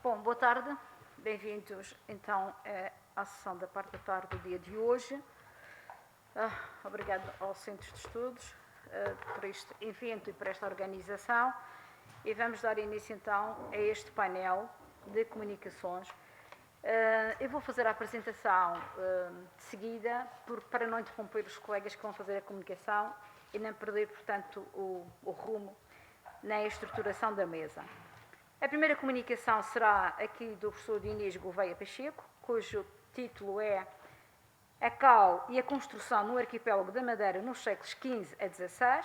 Bom, boa tarde, bem-vindos então à sessão da parte da tarde do dia de hoje. Obrigado ao Centro de Estudos por este evento e por esta organização e vamos dar início então a este painel de comunicações. Eu vou fazer a apresentação de seguida para não interromper os colegas que vão fazer a comunicação e não perder, portanto, o rumo na estruturação da mesa. A primeira comunicação será aqui do professor Inês Gouveia Pacheco, cujo título é A Cal e a Construção no Arquipélago da Madeira nos séculos XV a XVI.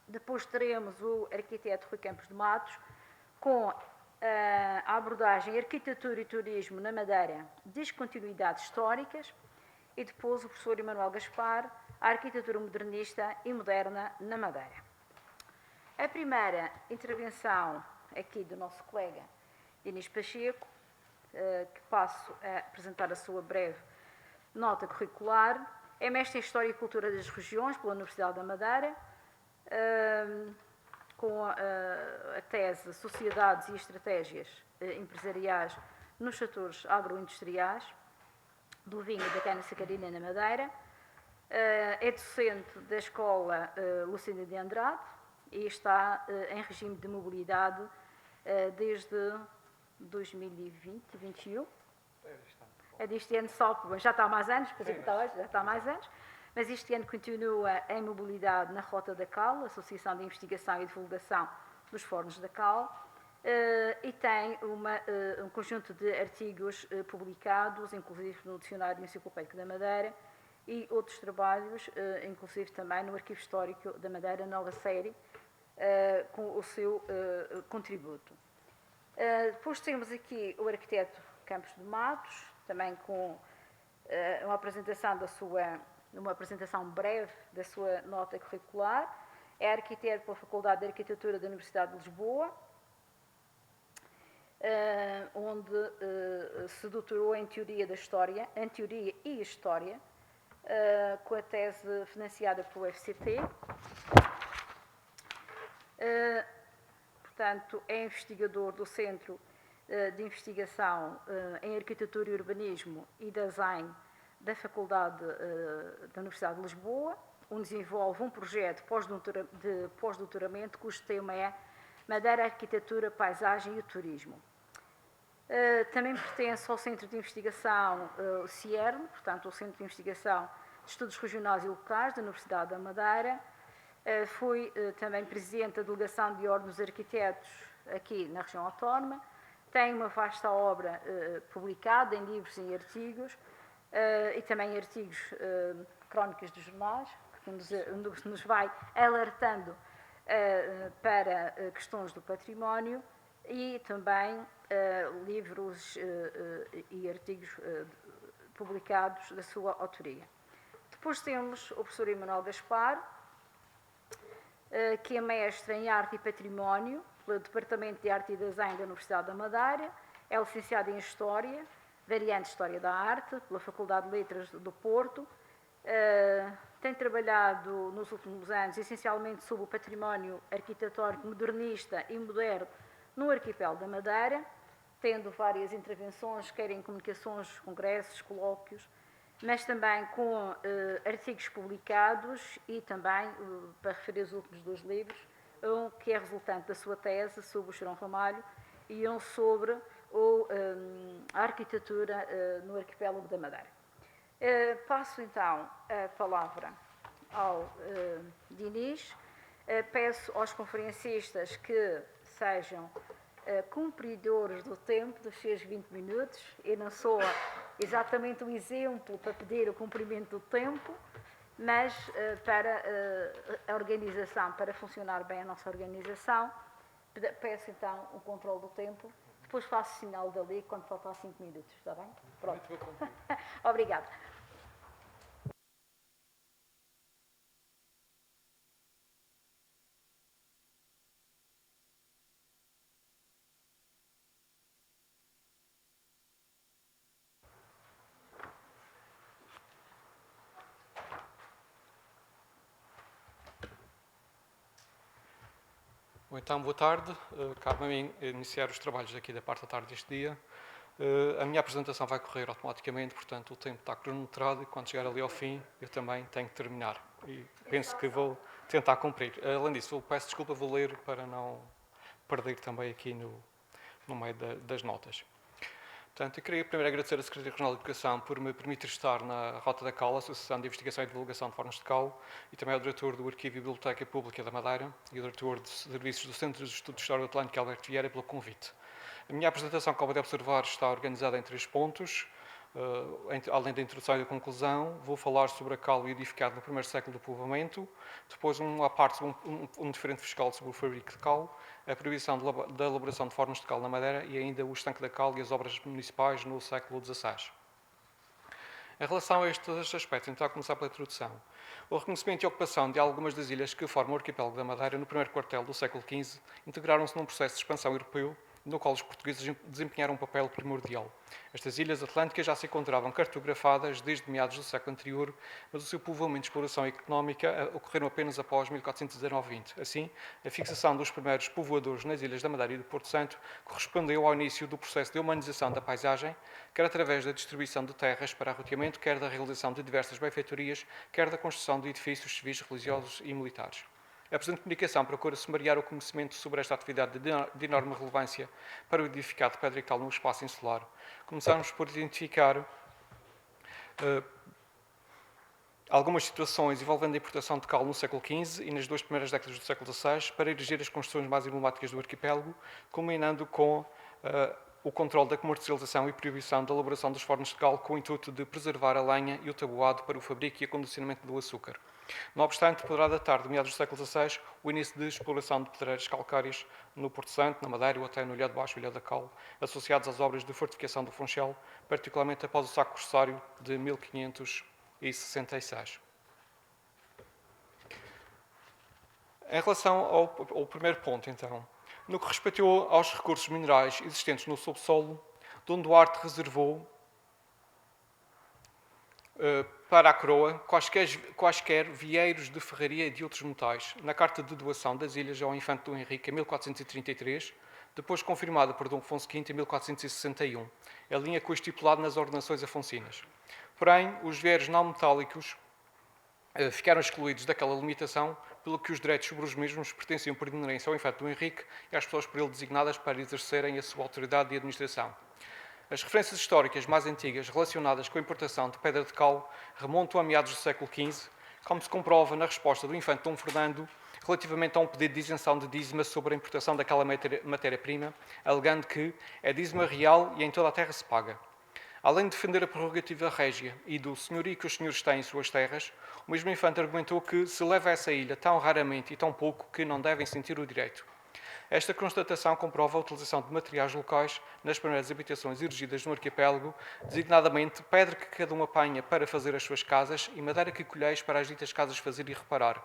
Depois teremos o arquiteto Rui Campos de Matos, com a abordagem Arquitetura e Turismo na Madeira, Descontinuidades Históricas. E depois o professor Emanuel Gaspar, a Arquitetura Modernista e Moderna na Madeira. A primeira intervenção aqui do nosso colega Inês Pacheco, que passo a apresentar a sua breve nota curricular, é mestre em História e Cultura das Regiões pela Universidade da Madeira, com a tese Sociedades e Estratégias Empresariais nos setores agroindustriais do vinho e da cana-sacarina na Madeira. É docente da Escola Lucinda de Andrade e está em regime de mobilidade desde 2020-2021. É deste ano só, já está há mais anos, já está há mais anos, mas este ano continua em mobilidade na Rota da Cal, Associação de Investigação e Divulgação dos Fornos da Cal, e tem um conjunto de artigos publicados, inclusive no Dicionário Enciclopédico da Madeira, e outros trabalhos, inclusive também no Arquivo Histórico da Madeira, nova série, com o seu contributo. Depois temos aqui o arquiteto Campos de Matos, também com uma apresentação breve da sua nota curricular. É arquiteto pela Faculdade de Arquitetura da Universidade de Lisboa, onde se doutorou em Teoria da História, em Teoria e História, com a tese financiada pelo FCT. Portanto, é investigador do Centro de Investigação em Arquitetura e Urbanismo e Design da Faculdade da Universidade de Lisboa, onde desenvolve um projeto de pós-doutoramento cujo tema é Madeira, Arquitetura, Paisagem e o Turismo. Também pertence ao Centro de Investigação o CIERN, portanto, o Centro de Investigação de Estudos Regionais e Locais da Universidade da Madeira. Foi também presidente da Delegação de Ordem dos Arquitetos aqui na região autónoma. Tem uma vasta obra publicada em livros e em artigos, e também em artigos crónicas dos jornais, que nos vai alertando para questões do património, e também livros e artigos publicados da sua autoria. Depois temos o professor Emanuel Gaspar, que é mestre em Arte e Património pelo Departamento de Arte e Design da Universidade da Madeira, é licenciado em História, variante História da Arte, pela Faculdade de Letras do Porto. Tem trabalhado nos últimos anos essencialmente sobre o património arquitetónico modernista e moderno no arquipélago da Madeira, tendo várias intervenções, quer em comunicações, congressos, colóquios, mas também com artigos publicados e também, para referir os últimos dois livros, um que é resultante da sua tese sobre o Chorão Ramalho e um sobre a arquitetura no arquipélago da Madeira. Passo então a palavra ao Diniz. Peço aos conferencistas que sejam cumpridores do tempo dos seus 20 minutos. Eu não sou exatamente um exemplo para pedir o cumprimento do tempo, mas para a organização, para funcionar bem a nossa organização, peço então o controle do tempo. Depois faço sinal dali quando faltar 5 minutos, está bem? Pronto. Obrigada. Então, boa tarde. Cabe a mim iniciar os trabalhos aqui da parte da tarde deste dia. A minha apresentação vai correr automaticamente, portanto o tempo está cronometrado e quando chegar ali ao fim eu também tenho que terminar. E penso que vou tentar cumprir. Além disso, peço desculpa, vou ler para não perder também aqui no meio das notas. Portanto, eu queria primeiro agradecer à Secretaria Regional de Educação por me permitir estar na Rota da Cal, Associação de Investigação e Divulgação de Formas de Cal, e também ao Diretor do Arquivo e Biblioteca Pública da Madeira e ao Diretor de Serviços do Centro de Estudos de História do Atlântico, Alberto Vieira, pelo convite. A minha apresentação, como pode observar, está organizada em 3 pontos. Além da introdução e da conclusão, vou falar sobre a cal edificada no primeiro século do povoamento, depois uma parte sobre um diferente fiscal sobre o fabrico de cal, a proibição da elaboração de formas de cal na Madeira e ainda o estanque da cal e as obras municipais no século XVI. Em relação a estes aspectos, então, a começar pela introdução. O reconhecimento e ocupação de algumas das ilhas que formam o arquipélago da Madeira no primeiro quartel do século XV integraram-se num processo de expansão europeu no qual os portugueses desempenharam um papel primordial. Estas ilhas atlânticas já se encontravam cartografadas desde meados do século anterior, mas o seu povoamento e exploração económica ocorreram apenas após 1419-20. Assim, a fixação dos primeiros povoadores nas ilhas da Madeira e do Porto Santo correspondeu ao início do processo de humanização da paisagem, quer através da distribuição de terras para arroteamento, quer da realização de diversas benfeitorias, quer da construção de edifícios civis, religiosos e militares. A presente comunicação procura sumariar o conhecimento sobre esta atividade de enorme relevância para o edificado de pedra e cal no espaço insular. Começamos por identificar algumas situações envolvendo a importação de cal no século XV e nas 2 primeiras décadas do século XVI para erigir as construções mais emblemáticas do arquipélago, culminando com o controle da comercialização e proibição da elaboração dos fornos de cal com o intuito de preservar a lenha e o tabuado para o fabrico e acondicionamento do açúcar. Não obstante, poderá datar de meados do século XVI o início de exploração de pedreiras calcárias no Porto Santo, na Madeira ou até no Ilha de Baixo e Ilha da Cal, associados às obras de fortificação do Funchal, particularmente após o saco corsário de 1566. Em relação ao primeiro ponto, então, no que respeitou aos recursos minerais existentes no subsolo, Dom Duarte reservou para a coroa quaisquer vieiros de ferraria e de outros metais, na carta de doação das ilhas ao infante Dom Henrique em 1433, depois confirmada por Dom Afonso V em 1461, a linha com o estipulado nas ordenações afonsinas. Porém, os vieiros não metálicos ficaram excluídos daquela limitação, pelo que os direitos sobre os mesmos pertenciam por inerência ao infante Dom Henrique e às pessoas por ele designadas para exercerem a sua autoridade de administração. As referências históricas mais antigas relacionadas com a importação de pedra de cal remontam a meados do século XV, como se comprova na resposta do infante Dom Fernando relativamente a um pedido de isenção de dízima sobre a importação daquela matéria-prima, alegando que é dízima real e em toda a terra se paga. Além de defender a prerrogativa régia e do senhorio que os senhores têm em suas terras, o mesmo infante argumentou que se leva essa ilha tão raramente e tão pouco que não devem sentir o direito. Esta constatação comprova a utilização de materiais locais nas primeiras habitações erigidas no arquipélago, designadamente pedra que cada um apanha para fazer as suas casas e madeira que colheis para as ditas casas fazer e reparar.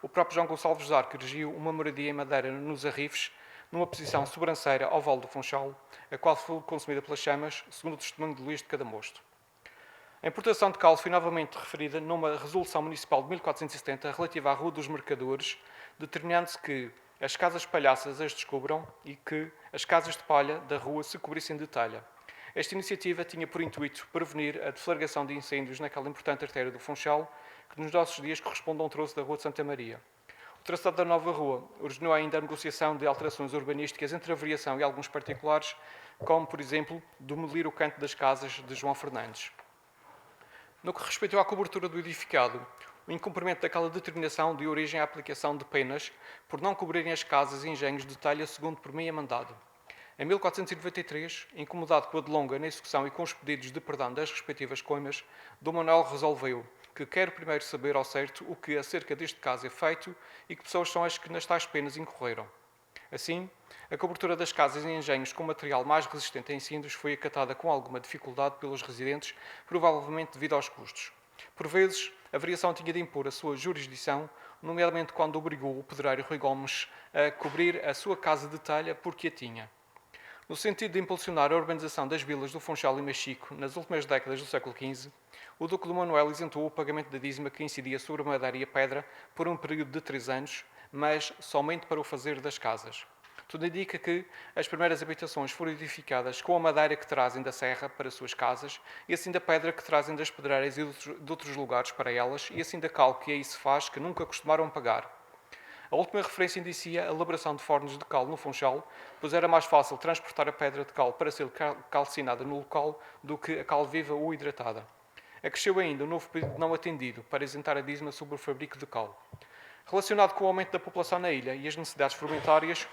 O próprio João Gonçalves Zarco erigiu uma moradia em madeira nos Arrifes, numa posição sobranceira ao Vale do Funchal, a qual foi consumida pelas chamas, segundo o testemunho de Luís de Cadamosto. A importação de cal foi novamente referida numa resolução municipal de 1470 relativa à Rua dos Mercadores, determinando-se que as casas palhaças as descubram e que as casas de palha da rua se cobrissem de telha. Esta iniciativa tinha por intuito prevenir a deflagração de incêndios naquela importante artéria do Funchal, que nos nossos dias corresponde a um troço da Rua de Santa Maria. O traçado da nova rua originou ainda a negociação de alterações urbanísticas entre a variação e alguns particulares, como, por exemplo, demolir o canto das casas de João Fernandes. No que respeitou à cobertura do edificado, o incumprimento daquela determinação deu origem à aplicação de penas por não cobrirem as casas e engenhos de telha segundo por mim é mandado. Em 1493, incomodado com a delonga na execução e com os pedidos de perdão das respectivas coimas, Dom Manuel resolveu que quer primeiro saber ao certo o que acerca deste caso é feito e que pessoas são as que nas tais penas incorreram. Assim, a cobertura das casas e engenhos com material mais resistente a incêndios foi acatada com alguma dificuldade pelos residentes, provavelmente devido aos custos. Por vezes, a variação tinha de impor a sua jurisdição, nomeadamente quando obrigou o pedreiro Rui Gomes a cobrir a sua casa de telha porque a tinha. No sentido de impulsionar a urbanização das vilas do Funchal e Machico nas últimas décadas do século XV, o Duque de Manuel isentou o pagamento da dízima que incidia sobre a madeira e a pedra por um período de 3 anos, mas somente para o fazer das casas. Tudo indica que as primeiras habitações foram edificadas com a madeira que trazem da serra para as suas casas, e assim da pedra que trazem das pedreiras e de outros lugares para elas, e assim da cal que aí se faz, que nunca costumaram pagar. A última referência indicia a elaboração de fornos de cal no Funchal, pois era mais fácil transportar a pedra de cal para ser calcinada no local do que a cal viva ou hidratada. Acresceu ainda um novo pedido não atendido para isentar a dízima sobre o fabrico de cal. Relacionado com o aumento da população na ilha e as necessidades fermentárias,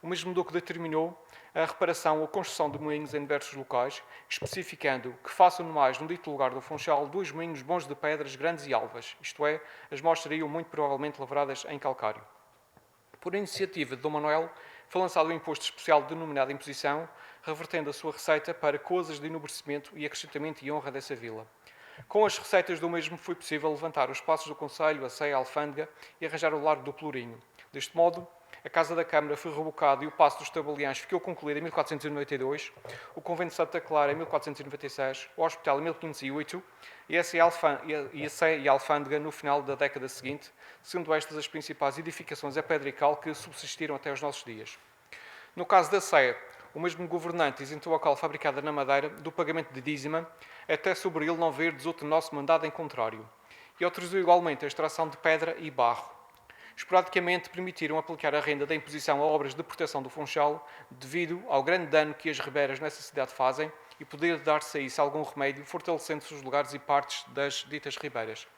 o mesmo duque determinou a reparação ou construção de moinhos em diversos locais, especificando que façam no mais, no dito lugar do Funchal, 2 moinhos bons de pedras grandes e alvas, isto é, as mãos seriam muito provavelmente lavradas em calcário. Por iniciativa de Dom Manuel, foi lançado um imposto especial denominado imposição, revertendo a sua receita para coisas de enobrecimento e acrescentamento e honra dessa vila. Com as receitas do mesmo foi possível levantar os passos do Conselho, a Ceia, a Alfândega e arranjar o Largo do Pelourinho. Deste modo, a Casa da Câmara foi rebocada e o Paço dos Tabeliães ficou concluído em 1492, o Convento de Santa Clara em 1496, o Hospital em 1508 e a Sé e a Alfândega no final da década seguinte, sendo estas as principais edificações a pedra e cal que subsistiram até aos nossos dias. No caso da Sé, o mesmo governante isentou a cal fabricada na Madeira do pagamento de dízima, até sobre ele não haver desoutro nosso mandado em contrário, e autorizou igualmente a extração de pedra e barro. Esporadicamente permitiram aplicar a renda da imposição a obras de proteção do Funchal, devido ao grande dano que as ribeiras nessa cidade fazem, e poder dar-se a isso algum remédio, fortalecendo-se os lugares e partes das ditas ribeiras.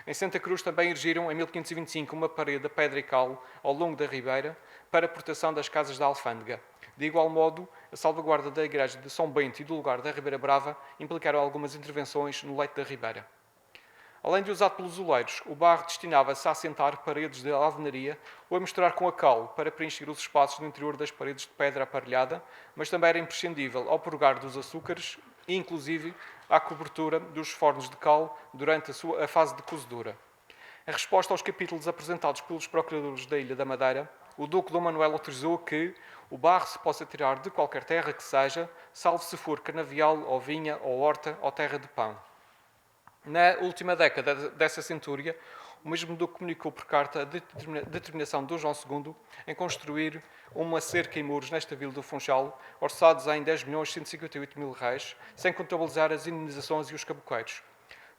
Em Santa Cruz também erigiram, em 1525, uma parede de pedra e cal ao longo da ribeira para a proteção das casas da Alfândega. De igual modo, a salvaguarda da igreja de São Bento e do lugar da Ribeira Brava implicaram algumas intervenções no leito da ribeira. Além de usado pelos oleiros, o barro destinava-se a assentar paredes de alvenaria ou a misturar com a cal para preencher os espaços no interior das paredes de pedra aparelhada, mas também era imprescindível ao purgar dos açúcares e, inclusive, à cobertura dos fornos de cal durante a fase de cozedura. Em resposta aos capítulos apresentados pelos procuradores da Ilha da Madeira, o Duque Dom Manuel autorizou que o barro se possa tirar de qualquer terra que seja, salvo se for canavial, ou vinha, ou horta, ou terra de pão. Na última década dessa centúria, o mesmo Duque comunicou por carta a determinação de Dom João II em construir uma cerca e muros nesta vila do Funchal, orçados em 10.158.000 reais, sem contabilizar as indenizações e os caboqueiros.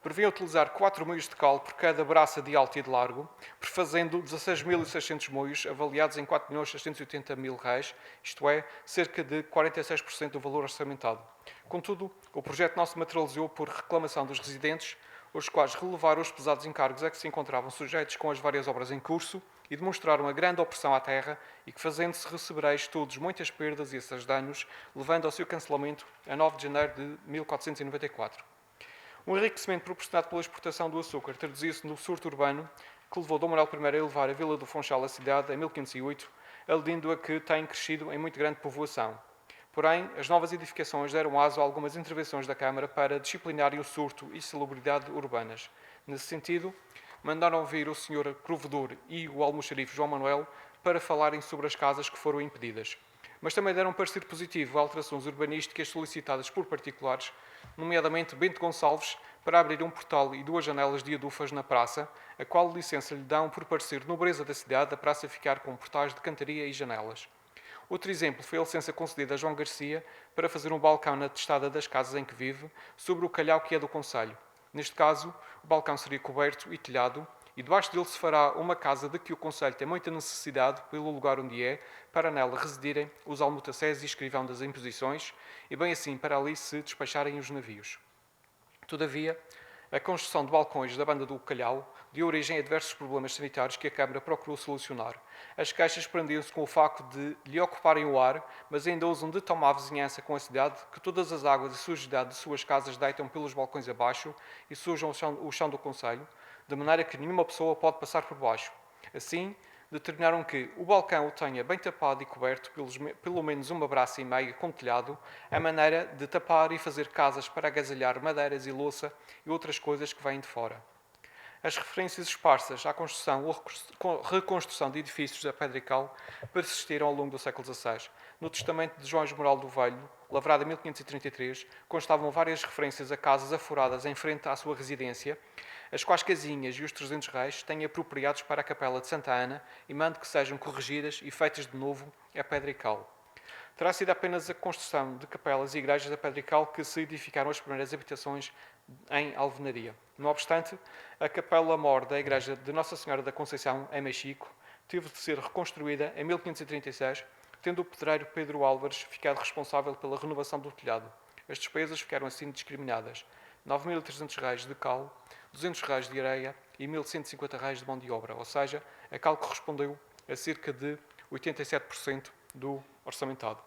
Previa utilizar 4 moios de cal por cada braça de alto e de largo, prefazendo 16.600 moios, avaliados em 4.680.000 reais, isto é, cerca de 46% do valor orçamentado. Contudo, o projeto não se materializou por reclamação dos residentes, os quais relevaram os pesados encargos a que se encontravam sujeitos com as várias obras em curso e demonstraram a grande opressão à terra e que, fazendo-se recebereis todos muitas perdas e esses danos, levando ao seu cancelamento a 9 de janeiro de 1494. O enriquecimento proporcionado pela exportação do açúcar traduzia-se no surto urbano que levou Dom Manuel I a elevar a vila do Funchal à cidade em 1508, aludindo a que tem crescido em muito grande povoação. Porém, as novas edificações deram aso a algumas intervenções da Câmara para disciplinarem o surto e salubridade urbanas. Nesse sentido, mandaram vir o Sr. Provedor e o almoxarife João Manuel para falarem sobre as casas que foram impedidas. Mas também deram parecer positivo a alterações urbanísticas solicitadas por particulares, nomeadamente Bento Gonçalves, para abrir um portal e 2 janelas de adufas na praça, a qual licença lhe dão por parecer nobreza da cidade a praça ficar com portais de cantaria e janelas. Outro exemplo foi a licença concedida a João Garcia para fazer um balcão na testada das casas em que vive, sobre o calhau que é do concelho. Neste caso, o balcão seria coberto e telhado, e debaixo dele se fará uma casa de que o concelho tem muita necessidade pelo lugar onde é, para nela residirem os almotacés e escrivão das imposições, e bem assim para ali se despacharem os navios. Todavia, a construção de balcões da banda do Calhau deu origem a diversos problemas sanitários que a Câmara procurou solucionar. As queixas prendiam-se com o facto de lhe ocuparem o ar, mas ainda usam de tão má vizinhança com a cidade que todas as águas e sujidade de suas casas deitam pelos balcões abaixo e sujam o chão do concelho, de maneira que nenhuma pessoa pode passar por baixo. Assim, determinaram que o balcão o tenha bem tapado e coberto pelo menos uma braça e meia com telhado, a maneira de tapar e fazer casas para agasalhar madeiras e louça e outras coisas que vêm de fora. As referências esparsas à construção ou reconstrução de edifícios da pedra e cal persistiram ao longo do século XVI. No testamento de João Moral do Velho, lavrado em 1533, constavam várias referências a casas aforadas em frente à sua residência, as quais casinhas e os 300 reis têm apropriados para a capela de Santa Ana e mando que sejam corrigidas e feitas de novo a pedra e cal. Terá sido apenas a construção de capelas e igrejas da pedra e cal que se edificaram as primeiras habitações em alvenaria. Não obstante, a capela-mor da igreja de Nossa Senhora da Conceição, em Mexico, teve de ser reconstruída em 1536, tendo o pedreiro Pedro Álvares ficado responsável pela renovação do telhado. As despesas ficaram assim discriminadas: 9.300 reais de cal, 200 reais de areia e 1.150 reais de mão de obra, ou seja, a cal correspondeu a cerca de 87% do orçamentado.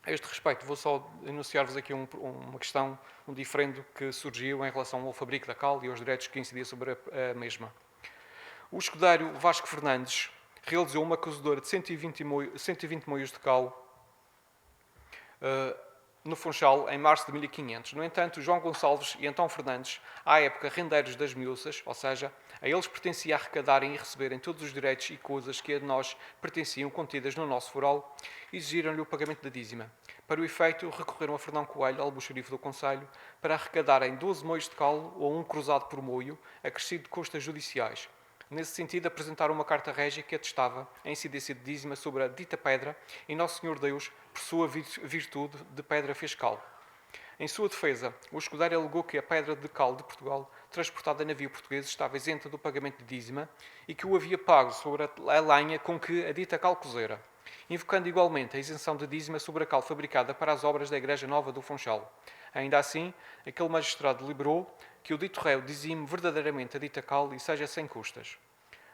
A este respeito, vou só enunciar-vos aqui uma questão, um diferendo que surgiu em relação ao fabrico da cal e aos direitos que incidia sobre a mesma. O escudeiro Vasco Fernandes realizou uma acusadora de 120 moios de cal no Funchal em março de 1500. No entanto, João Gonçalves e Antão Fernandes, à época rendeiros das miúças, ou seja, a eles pertencia arrecadarem e receberem todos os direitos e coisas que a nós pertenciam contidas no nosso foral, exigiram-lhe o pagamento da dízima. Para o efeito, recorreram a Fernão Coelho, almoxarife do Conselho, para arrecadarem 12 moios de cal ou um cruzado por moio, acrescido de custas judiciais. Nesse sentido, apresentaram uma carta régia que atestava a incidência de dízima sobre a dita pedra e Nosso Senhor Deus, por sua virtude, de pedra fez cal. Em sua defesa, o escudeiro alegou que a pedra de cal de Portugal, transportada a navio português, estava isenta do pagamento de dízima e que o havia pago sobre a lenha com que a dita cal cozera, invocando igualmente a isenção de dízima sobre a cal fabricada para as obras da Igreja Nova do Funchal. Ainda assim, aquele magistrado deliberou que o dito réu dizime verdadeiramente a dita cal e seja sem custas.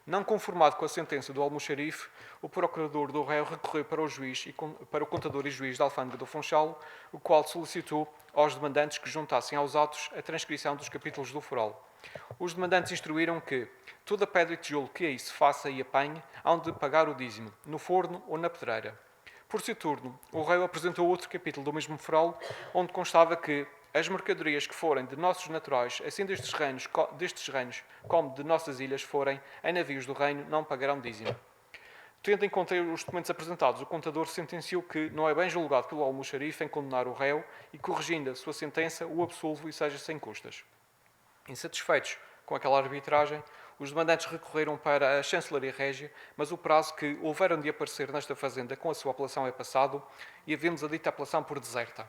Não conformado com a sentença do almoxarife, o procurador do réu recorreu para o juiz e para o contador e juiz da alfândega do Funchal, o qual solicitou aos demandantes que juntassem aos autos a transcrição dos capítulos do foral. Os demandantes instruíram que toda pedra e tijolo que aí se faça e apanhe hão de pagar o dízimo, no forno ou na pedreira. Por seu turno, o réu apresentou outro capítulo do mesmo foral, onde constava que as mercadorias que forem de nossos naturais, assim destes reinos como de nossas ilhas, forem em navios do reino, não pagarão dízimo. Tendo em conta os documentos apresentados, o contador sentenciou que não é bem julgado pelo almoxarife em condenar o réu e, corrigindo a sua sentença, o absolvo e seja sem custas. Insatisfeitos com aquela arbitragem, os demandantes recorreram para a Chancelaria Régia, mas o prazo que houveram de aparecer nesta fazenda com a sua apelação é passado e havemos a dita apelação por deserta.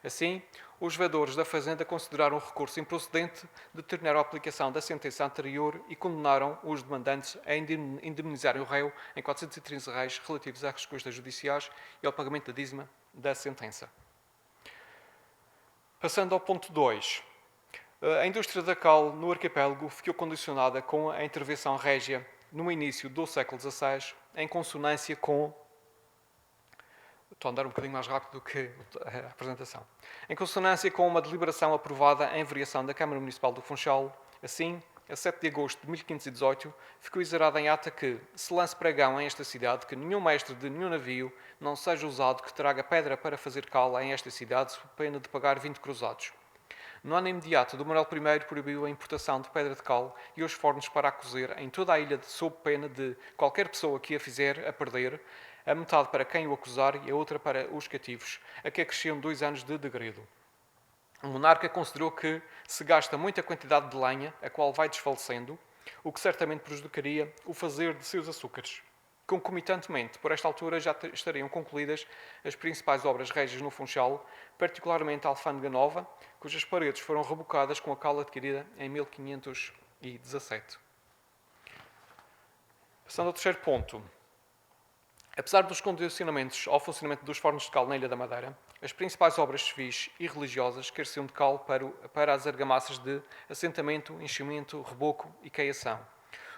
Assim, os veedores da fazenda consideraram o recurso improcedente, determinaram a aplicação da sentença anterior e condenaram os demandantes a indemnizarem o réu em 413 reais relativos às custas judiciais e ao pagamento da dízima da sentença. Passando ao ponto 2. A indústria da cal no arquipélago ficou condicionada com a intervenção régia no início do século XVI, em consonância com... Estou a andar um bocadinho mais rápido do que a apresentação. Em consonância com uma deliberação aprovada em variação da Câmara Municipal do Funchal, assim, a 7 de agosto de 1518, ficou exarada em ata que se lance pregão em esta cidade que nenhum mestre de nenhum navio não seja usado que traga pedra para fazer cal em esta cidade, sob pena de pagar 20 cruzados. No ano imediato, Dom Manuel I proibiu a importação de pedra de cal e os fornos para a cozer em toda a ilha, sob pena de qualquer pessoa que a fizer a perder, a metade para quem o acusar e a outra para os cativos, a que acresciam 2 anos de degredo. O monarca considerou que se gasta muita quantidade de lenha, a qual vai desfalecendo, o que certamente prejudicaria o fazer de seus açúcares. Concomitantemente, por esta altura já estariam concluídas as principais obras régias no Funchal, particularmente a Alfândega Nova, cujas paredes foram rebocadas com a cal adquirida em 1517. Passando ao terceiro ponto. Apesar dos condicionamentos ao funcionamento dos fornos de cal na Ilha da Madeira, as principais obras civis e religiosas careciam de cal para as argamassas de assentamento, enchimento, reboco e caiação.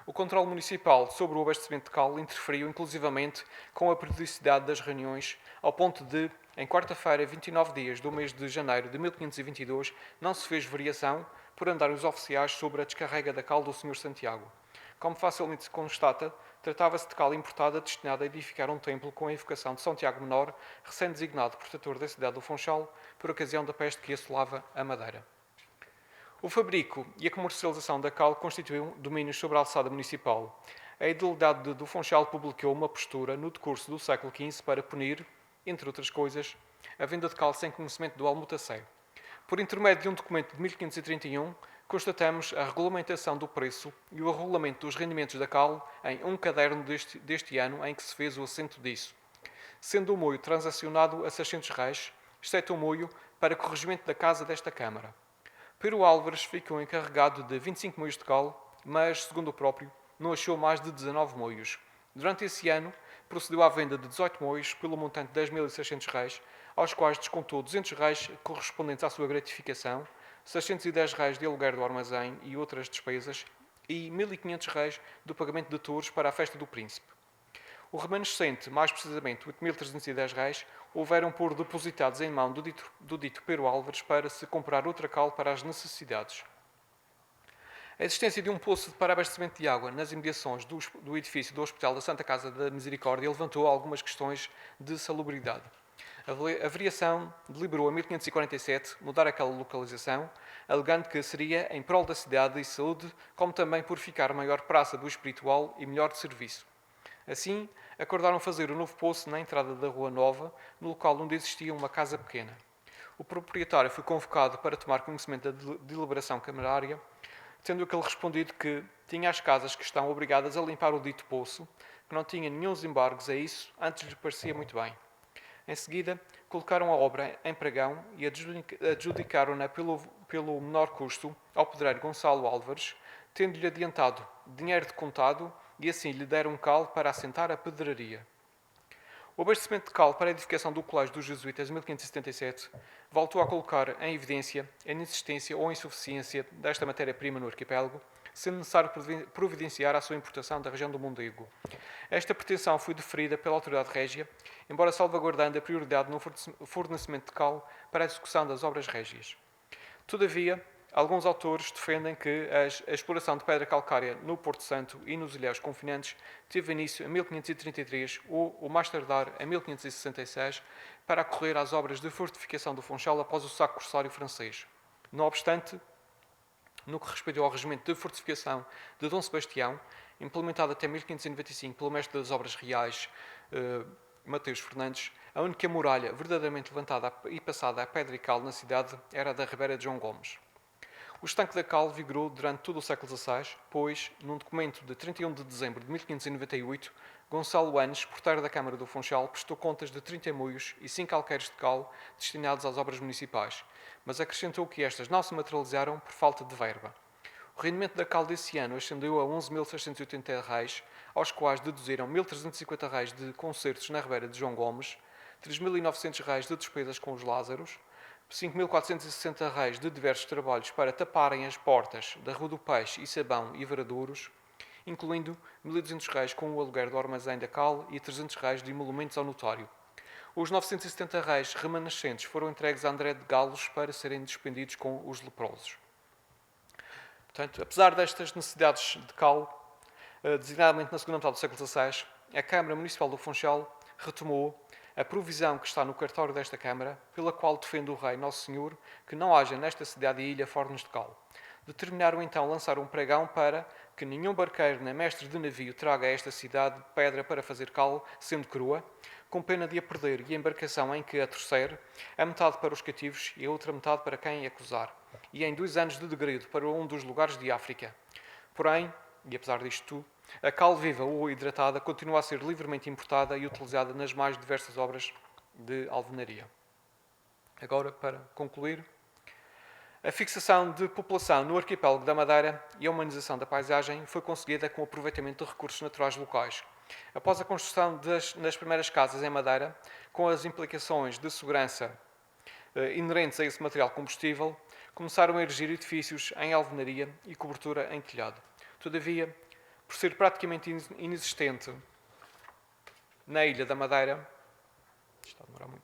O controle municipal sobre o abastecimento de cal interferiu inclusivamente com a periodicidade das reuniões, ao ponto de, em quarta-feira, 29 dias do mês de janeiro de 1522, não se fez variação por andarem os oficiais sobre a descarrega da cal do Sr. Santiago. Como facilmente se constata, tratava-se de cal importada destinada a edificar um templo com a invocação de São Tiago Menor, recém-designado protetor da cidade do Funchal, por ocasião da peste que assolava a Madeira. O fabrico e a comercialização da cal constituíam domínios sobre a alçada municipal. A Idilidade do Funchal publicou uma postura no decurso do século XV para punir, entre outras coisas, a venda de cal sem conhecimento do almutaceiro. Por intermédio de um documento de 1531, constatamos a regulamentação do preço e o regulamento dos rendimentos da cal em um caderno deste ano em que se fez o assento disso, sendo o moio transacionado a R$600, exceto o moio para corrigimento da casa desta Câmara. Pero Álvares ficou encarregado de 25 moios de cal, mas, segundo o próprio, não achou mais de 19 moios. Durante esse ano, procedeu à venda de 18 moios pelo montante de R$10.600, aos quais descontou R$200 correspondentes à sua gratificação, R$610 de aluguer do armazém e outras despesas, e R$1.500 do pagamento de touros para a festa do príncipe. O remanescente, mais precisamente R$8.310, houveram por depositados em mão do dito Pero Álvares para se comprar outra cal para as necessidades. A existência de um poço para abastecimento de água nas imediações do edifício do Hospital da Santa Casa da Misericórdia levantou algumas questões de salubridade. A variação deliberou em 1547 mudar aquela localização, alegando que seria em prol da cidade e saúde, como também por ficar maior praça do espiritual e melhor de serviço. Assim, acordaram fazer o novo poço na entrada da Rua Nova, no local onde existia uma casa pequena. O proprietário foi convocado para tomar conhecimento da deliberação camarária, tendo aquele respondido que tinha as casas que estão obrigadas a limpar o dito poço, que não tinha nenhum embargos a isso, antes lhe parecia muito bem. Em seguida, colocaram a obra em pregão e adjudicaram-na pelo menor custo ao pedreiro Gonçalo Álvares, tendo-lhe adiantado dinheiro de contado e assim lhe deram cal para assentar a pedraria. O abastecimento de cal para a edificação do Colégio dos Jesuítas em 1577 voltou a colocar em evidência a inexistência ou insuficiência desta matéria-prima no arquipélago, sendo necessário providenciar a sua importação da região do Mondego. Esta pretensão foi deferida pela autoridade régia, embora salvaguardando a prioridade no fornecimento de cal para a execução das obras régias. Todavia, alguns autores defendem que a exploração de pedra calcária no Porto Santo e nos ilhéus confinantes teve início em 1533 ou, o mais tardar, em 1566, para acorrer às obras de fortificação do Funchal após o saque corsário francês. Não obstante, no que respeita ao regimento de fortificação de Dom Sebastião, implementado até 1595 pelo mestre das obras reais, Mateus Fernandes, a única muralha verdadeiramente levantada e passada a pedra e cal na cidade era a da Ribeira de João Gomes. O estanque da cal vigorou durante todo o século XVI, pois, num documento de 31 de dezembro de 1598, Gonçalo Anes, porteiro da Câmara do Funchal, prestou contas de 30 moios e 5 alqueires de cal destinados às obras municipais, mas acrescentou que estas não se materializaram por falta de verba. O rendimento da cal desse ano ascendeu a R$11.680, aos quais deduziram R$1.350 de concertos na Ribeira de João Gomes, R$3.900 de despesas com os Lázaros, R$5.460 de diversos trabalhos para taparem as portas da Rua do Peixe e Sabão e Varadouros, incluindo R$1.200 com o aluguer do armazém da cal e R$300 de emolumentos ao notário. Os R$970 remanescentes foram entregues a André de Galos para serem despendidos com os leprosos. Portanto, apesar destas necessidades de cal, designadamente na segunda metade do século XVI, a Câmara Municipal do Funchal retomou a provisão que está no cartório desta Câmara, pela qual defende o Rei Nosso Senhor que não haja nesta cidade e ilha fornos de cal. Determinaram então lançar um pregão para que nenhum barqueiro nem mestre de navio traga a esta cidade pedra para fazer cal, sendo crua, com pena de a perder e a embarcação em que a trouxer, a metade para os cativos e a outra metade para quem acusar, e em 2 anos de degredo para um dos lugares de África. Porém, e apesar disto tudo, a cal viva ou hidratada continua a ser livremente importada e utilizada nas mais diversas obras de alvenaria. Agora, para concluir, a fixação de população no arquipélago da Madeira e a humanização da paisagem foi conseguida com o aproveitamento de recursos naturais locais. Após a construção das primeiras casas em Madeira, com as implicações de segurança inerentes a esse material combustível, começaram a erigir edifícios em alvenaria e cobertura em telhado. Todavia, por ser praticamente inexistente na Ilha da Madeira, está a demorar muito,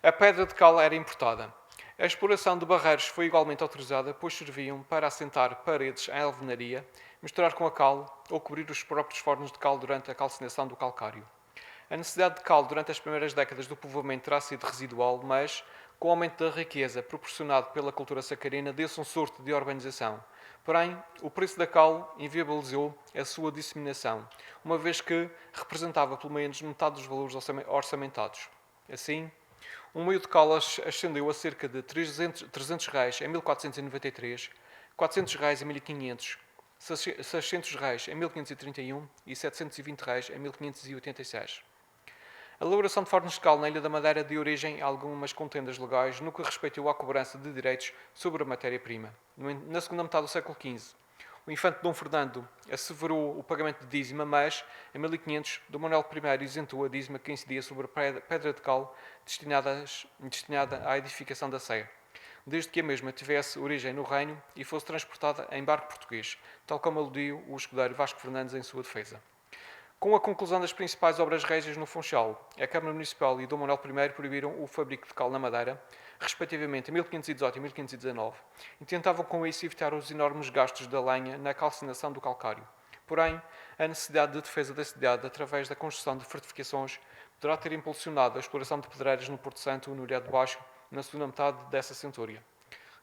a pedra de cal era importada. A exploração de barreiros foi igualmente autorizada, pois serviam para assentar paredes em alvenaria, misturar com a cal ou cobrir os próprios fornos de cal durante a calcinação do calcário. A necessidade de cal durante as primeiras décadas do povoamento terá sido residual, mas, Com o aumento da riqueza proporcionado pela cultura sacarina, deu-se um surto de urbanização. Porém, o preço da cal inviabilizou a sua disseminação, uma vez que representava pelo menos metade dos valores orçamentados. Assim, um meio de cal ascendeu a cerca de R$ 300 em 1493, R$ 400 em 1500, R$ 600 em 1531 e R$ 720 em 1586. A elaboração de fornos de cal na Ilha da Madeira deu origem a algumas contendas legais no que respeitou à cobrança de direitos sobre a matéria-prima. Na segunda metade do século XV, o infante Dom Fernando asseverou o pagamento de dízima, mas, em 1500, Dom Manuel I isentou a dízima que incidia sobre a pedra de cal destinada à edificação da Sé, desde que a mesma tivesse origem no Reino e fosse transportada em barco português, tal como aludiu o escudeiro Vasco Fernandes em sua defesa. Com a conclusão das principais obras régias no Funchal, a Câmara Municipal e Dom Manuel I proibiram o fabrico de cal na Madeira, respectivamente em 1518 e 1519, e tentavam com isso evitar os enormes gastos da lenha na calcinação do calcário. Porém, a necessidade de defesa da cidade através da construção de fortificações poderá ter impulsionado a exploração de pedreiras no Porto Santo, no Ilhado Baixo, na segunda metade dessa centúria.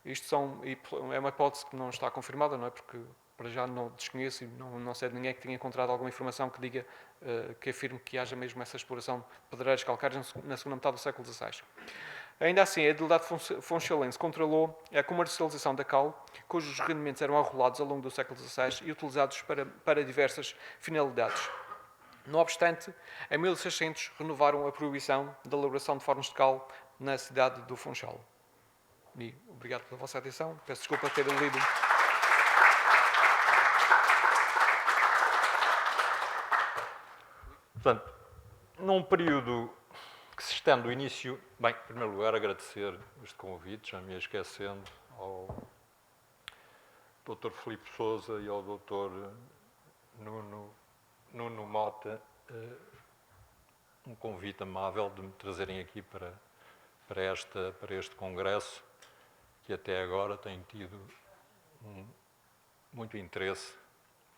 Isto é uma hipótese que não está confirmada, não é? Porque para já não desconheço e não sei de ninguém que tenha encontrado alguma informação que diga, que afirme que haja mesmo essa exploração de pedreiras calcárias na segunda metade do século XVI. Ainda assim, a edilidade funchalense controlou a comercialização da cal, cujos rendimentos eram arrolados ao longo do século XVI e utilizados para diversas finalidades. Não obstante, em 1600 renovaram a proibição da elaboração de fornos de cal na cidade do Funchal. E obrigado pela vossa atenção. Peço desculpa ter lido. Portanto, num período que se estende do início... Bem, em primeiro lugar, agradecer este convite, já me ia esquecendo, ao Dr. Filipe Sousa e ao Dr. Nuno Mota, um convite amável de me trazerem aqui para este congresso, que até agora tem tido muito interesse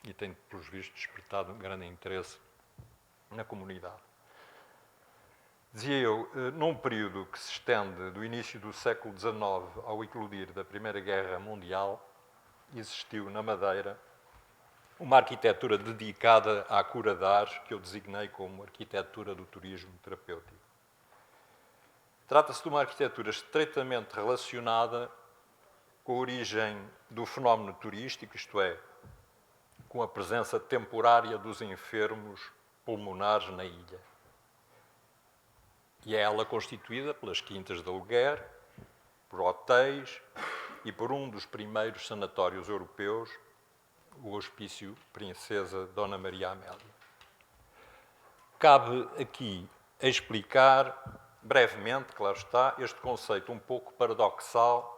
e tem, pelos vistos, despertado um grande interesse na comunidade. Dizia eu, num período que se estende do início do século XIX ao eclodir da Primeira Guerra Mundial, existiu na Madeira uma arquitetura dedicada à cura de Ares, que eu designei como arquitetura do turismo terapêutico. Trata-se de uma arquitetura estreitamente relacionada com a origem do fenómeno turístico, isto é, com a presença temporária dos enfermos pulmonares na ilha. E é ela constituída pelas quintas de aluguer, por hotéis e por um dos primeiros sanatórios europeus, o Hospício Princesa Dona Maria Amélia. Cabe aqui explicar brevemente, claro está, este conceito um pouco paradoxal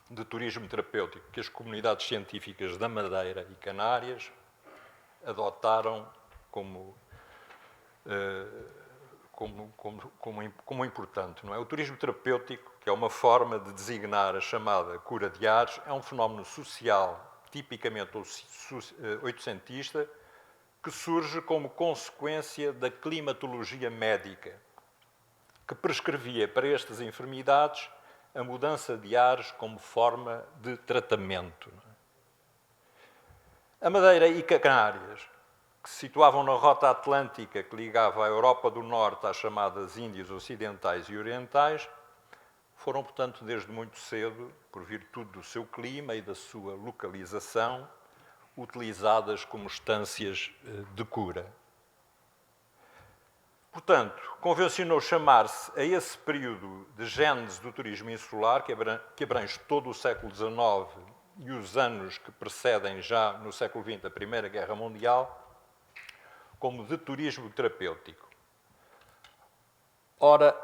de turismo terapêutico que as comunidades científicas da Madeira e Canárias adotaram como importante, não é? O turismo terapêutico, que é uma forma de designar a chamada cura de Ares, é um fenómeno social tipicamente oitocentista que surge como consequência da climatologia médica, que prescrevia para estas enfermidades a mudança de ares como forma de tratamento. A Madeira e Canárias, que se situavam na rota atlântica que ligava a Europa do Norte às chamadas Índias Ocidentais e Orientais, foram, portanto, desde muito cedo, por virtude do seu clima e da sua localização, utilizadas como estâncias de cura. Portanto, convencionou chamar-se a esse período de gênese do turismo insular, que abrange todo o século XIX e os anos que precedem já no século XX a Primeira Guerra Mundial, como de turismo terapêutico. Ora,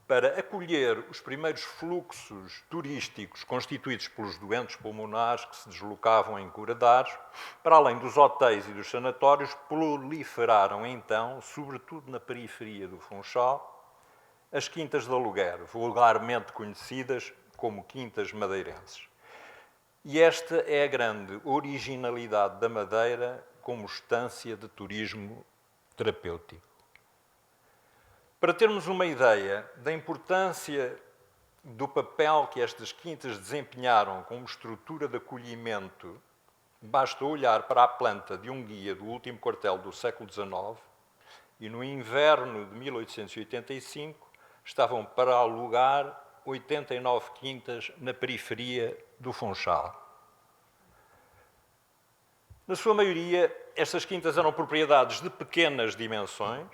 para acolher os primeiros fluxos turísticos constituídos pelos doentes pulmonares que se deslocavam em cura de Ares, para além dos hotéis e dos sanatórios, proliferaram então, sobretudo na periferia do Funchal, as quintas de aluguer, vulgarmente conhecidas como quintas madeirenses. E esta é a grande originalidade da Madeira como estância de turismo terapêutico. Para termos uma ideia da importância do papel que estas quintas desempenharam como estrutura de acolhimento, basta olhar para a planta de um guia do último quartel do século XIX e no inverno de 1885 estavam para alugar 89 quintas na periferia do Funchal. Na sua maioria, estas quintas eram propriedades de pequenas dimensões,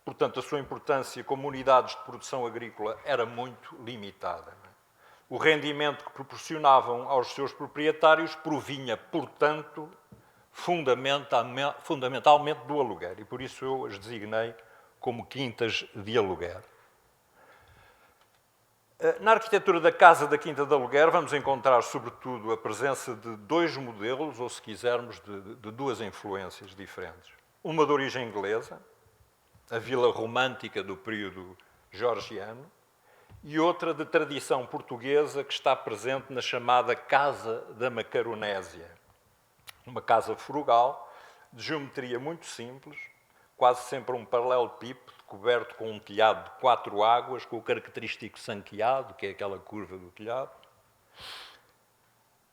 portanto, a sua importância como unidades de produção agrícola era muito limitada. O rendimento que proporcionavam aos seus proprietários provinha, portanto, fundamentalmente do aluguer, e por isso eu as designei como quintas de aluguer. Na arquitetura da Casa da Quinta de Aluguer vamos encontrar, sobretudo, a presença de dois modelos, ou se quisermos, de duas influências diferentes. Uma de origem inglesa, a vila romântica do período georgiano, e outra de tradição portuguesa que está presente na chamada Casa da Macaronésia. Uma casa frugal, de geometria muito simples, quase sempre um paralelepípedo, coberto com um telhado de 4 águas, com o característico sanqueado, que é aquela curva do telhado,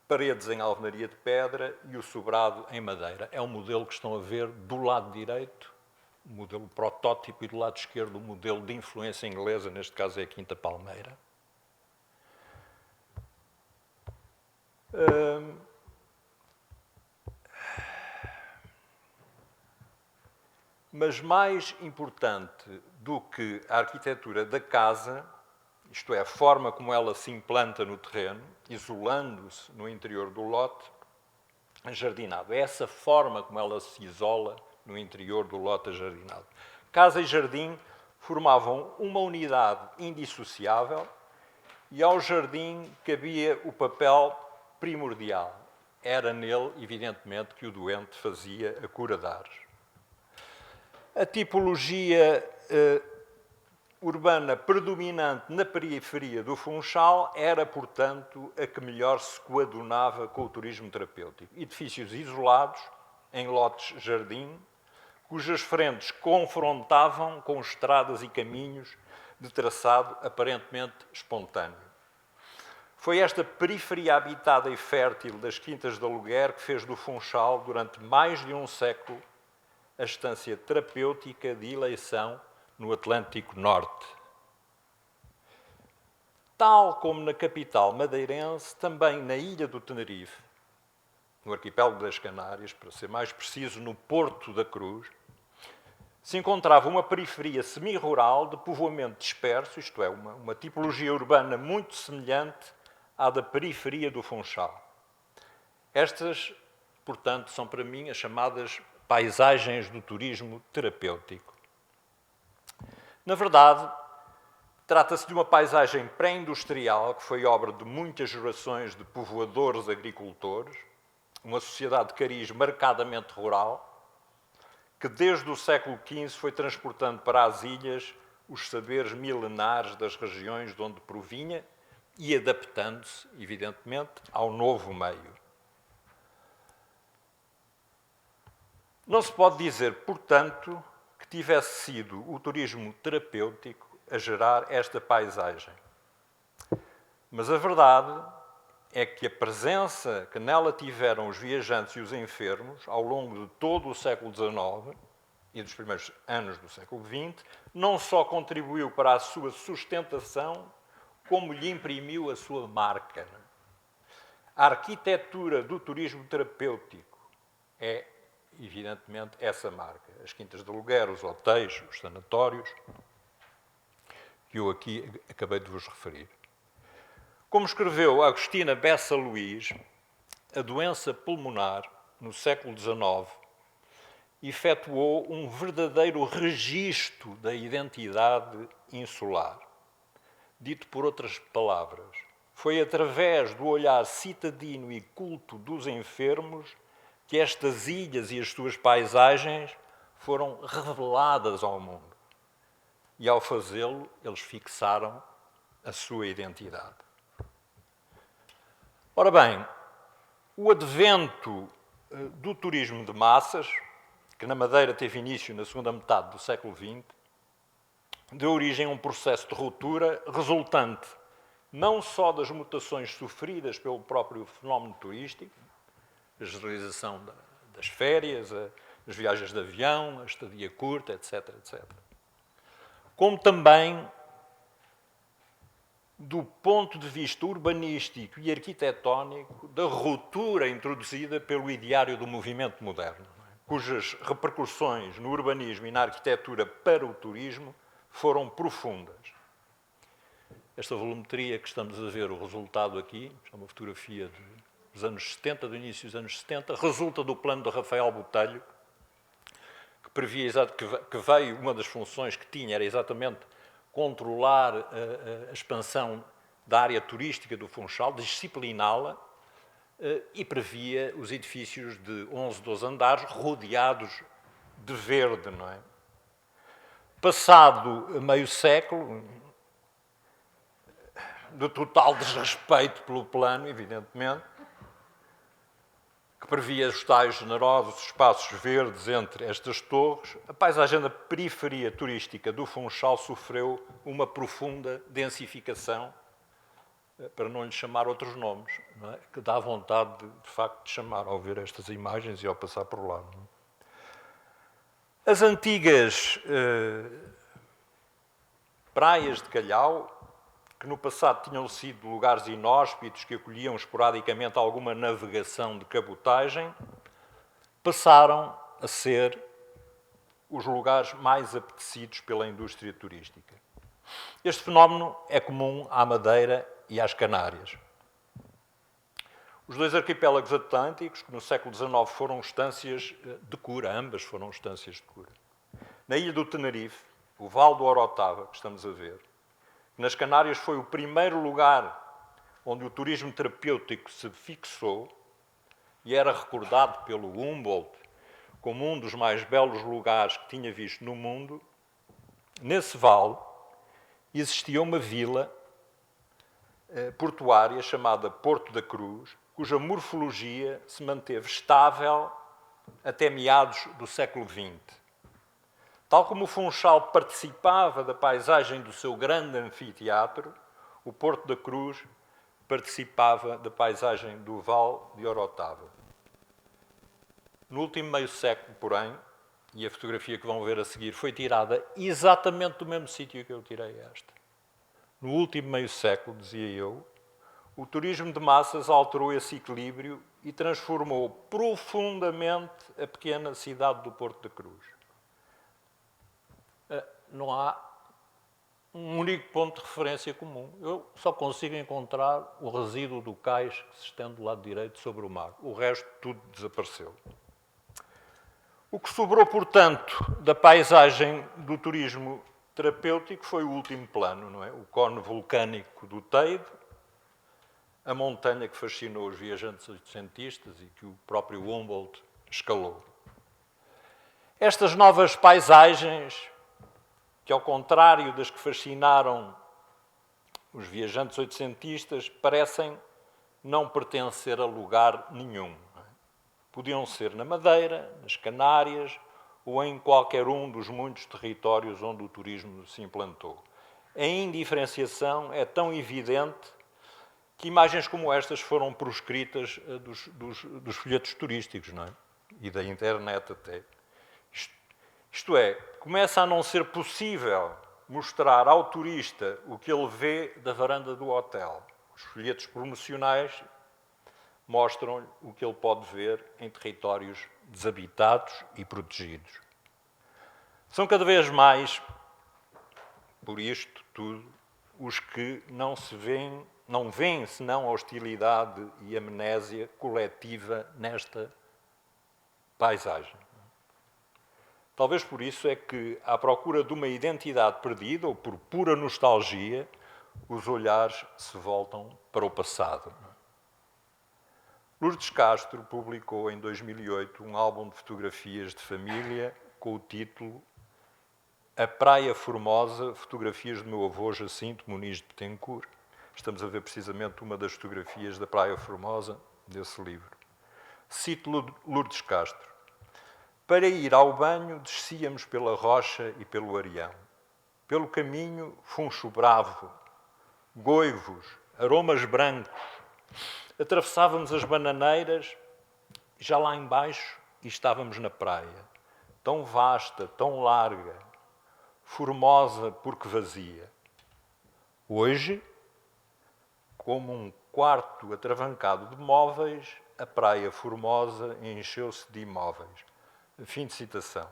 paredes em alvenaria de pedra e o sobrado em madeira. É um modelo que estão a ver do lado direito, o modelo protótipo, e do lado esquerdo o modelo de influência inglesa, neste caso é a Quinta Palmeira. Mas mais importante do que a arquitetura da casa, isto é, a forma como ela se implanta no terreno, isolando-se no interior do lote, ajardinado. É essa forma como ela se isola no interior do lote ajardinado. Casa e jardim formavam uma unidade indissociável e ao jardim cabia o papel primordial. Era nele, evidentemente, que o doente fazia a cura de ares. A tipologia urbana predominante na periferia do Funchal era, portanto, a que melhor se coadunava com o turismo terapêutico. Edifícios isolados, em lotes jardim, cujas frentes confrontavam com estradas e caminhos de traçado aparentemente espontâneo. Foi esta periferia habitada e fértil das quintas de aluguer que fez do Funchal, durante mais de um século, a estância terapêutica de eleição no Atlântico Norte. Tal como na capital madeirense, também na ilha do Tenerife, no arquipélago das Canárias, para ser mais preciso, no Porto da Cruz, se encontrava uma periferia semi-rural de povoamento disperso, isto é, uma tipologia urbana muito semelhante à da periferia do Funchal. Estas, portanto, são para mim as chamadas paisagens do turismo terapêutico. Na verdade, trata-se de uma paisagem pré-industrial que foi obra de muitas gerações de povoadores agricultores, uma sociedade de cariz marcadamente rural, que desde o século XV foi transportando para as ilhas os saberes milenares das regiões de onde provinha e adaptando-se, evidentemente, ao novo meio. Não se pode dizer, portanto, que tivesse sido o turismo terapêutico a gerar esta paisagem. Mas a verdade é que a presença que nela tiveram os viajantes e os enfermos ao longo de todo o século XIX e dos primeiros anos do século XX não só contribuiu para a sua sustentação, como lhe imprimiu a sua marca. A arquitetura do turismo terapêutico é, evidentemente, essa marca. As quintas de aluguer, os hotéis, os sanatórios, que eu aqui acabei de vos referir. Como escreveu Agostina Bessa Luís, a doença pulmonar, no século XIX, efetuou um verdadeiro registro da identidade insular. Dito por outras palavras, foi através do olhar citadino e culto dos enfermos que estas ilhas e as suas paisagens foram reveladas ao mundo. E ao fazê-lo, eles fixaram a sua identidade. Ora bem, o advento do turismo de massas, que na Madeira teve início na segunda metade do século XX, deu origem a um processo de ruptura resultante não só das mutações sofridas pelo próprio fenómeno turístico, a generalização das férias, as viagens de avião, a estadia curta, etc., etc., como também do ponto de vista urbanístico e arquitetónico da ruptura introduzida pelo ideário do movimento moderno, cujas repercussões no urbanismo e na arquitetura para o turismo foram profundas. Esta volumetria que estamos a ver, o resultado aqui, é uma fotografia dos anos 70, do início dos anos 70, resulta do plano de Rafael Botelho, que previa, que veio, uma das funções que tinha era exatamente controlar a expansão da área turística do Funchal, discipliná-la, e previa os edifícios de 11, 12 andares rodeados de verde, não é? Passado meio século, de total desrespeito pelo plano, evidentemente, que previa os tais generosos espaços verdes entre estas torres, a paisagem da periferia turística do Funchal sofreu uma profunda densificação, para não lhe chamar outros nomes, não é? Que dá vontade, de facto, de chamar ao ver estas imagens e ao passar por lá. Não é? As antigas praias de Calhau, que no passado tinham sido lugares inóspitos que acolhiam esporadicamente alguma navegação de cabotagem, passaram a ser os lugares mais apetecidos pela indústria turística. Este fenómeno é comum à Madeira e às Canárias. Os dois arquipélagos atlânticos, que no século XIX foram estâncias de cura, ambas foram estâncias de cura. Na ilha do Tenerife, o Vale do Orotava, que estamos a ver, nas Canárias foi o primeiro lugar onde o turismo terapêutico se fixou e era recordado pelo Humboldt como um dos mais belos lugares que tinha visto no mundo. Nesse vale existia uma vila portuária chamada Porto da Cruz, cuja morfologia se manteve estável até meados do século XX. Tal como o Funchal participava da paisagem do seu grande anfiteatro, o Porto da Cruz participava da paisagem do Vale de Orotava. No último meio século, porém, e a fotografia que vão ver a seguir foi tirada exatamente do mesmo sítio que eu tirei esta. No último meio século, dizia eu, o turismo de massas alterou esse equilíbrio e transformou profundamente a pequena cidade do Porto da Cruz. Não há um único ponto de referência comum. Eu só consigo encontrar o resíduo do cais que se estende do lado direito sobre o mar. O resto, tudo desapareceu. O que sobrou, portanto, da paisagem do turismo terapêutico foi o último plano, não é? O cone vulcânico do Teide, a montanha que fascinou os viajantes oitocentistas e que o próprio Humboldt escalou. Estas novas paisagens, que ao contrário das que fascinaram os viajantes oitocentistas, parecem não pertencer a lugar nenhum. Podiam ser na Madeira, nas Canárias ou em qualquer um dos muitos territórios onde o turismo se implantou. A indiferenciação é tão evidente que imagens como estas foram proscritas dos folhetos turísticos, não é? E da internet até. Isto é, começa a não ser possível mostrar ao turista o que ele vê da varanda do hotel. Os folhetos promocionais mostram-lhe o que ele pode ver em territórios desabitados e protegidos. São cada vez mais, por isto tudo, os que não veem senão a hostilidade e amnésia coletiva nesta paisagem. Talvez por isso é que, à procura de uma identidade perdida, ou por pura nostalgia, os olhares se voltam para o passado. Lourdes Castro publicou em 2008 um álbum de fotografias de família com o título A Praia Formosa, fotografias do meu avô Jacinto Muniz de Betancourt. Estamos a ver precisamente uma das fotografias da Praia Formosa desse livro. Cito Lourdes Castro. Para ir ao banho, descíamos pela Rocha e pelo Arião. Pelo caminho, funcho bravo, goivos, aromas brancos. Atravessávamos as bananeiras, já lá embaixo, e estávamos na praia. Tão vasta, tão larga, formosa porque vazia. Hoje, como um quarto atravancado de móveis, a praia formosa encheu-se de imóveis. Fim de citação.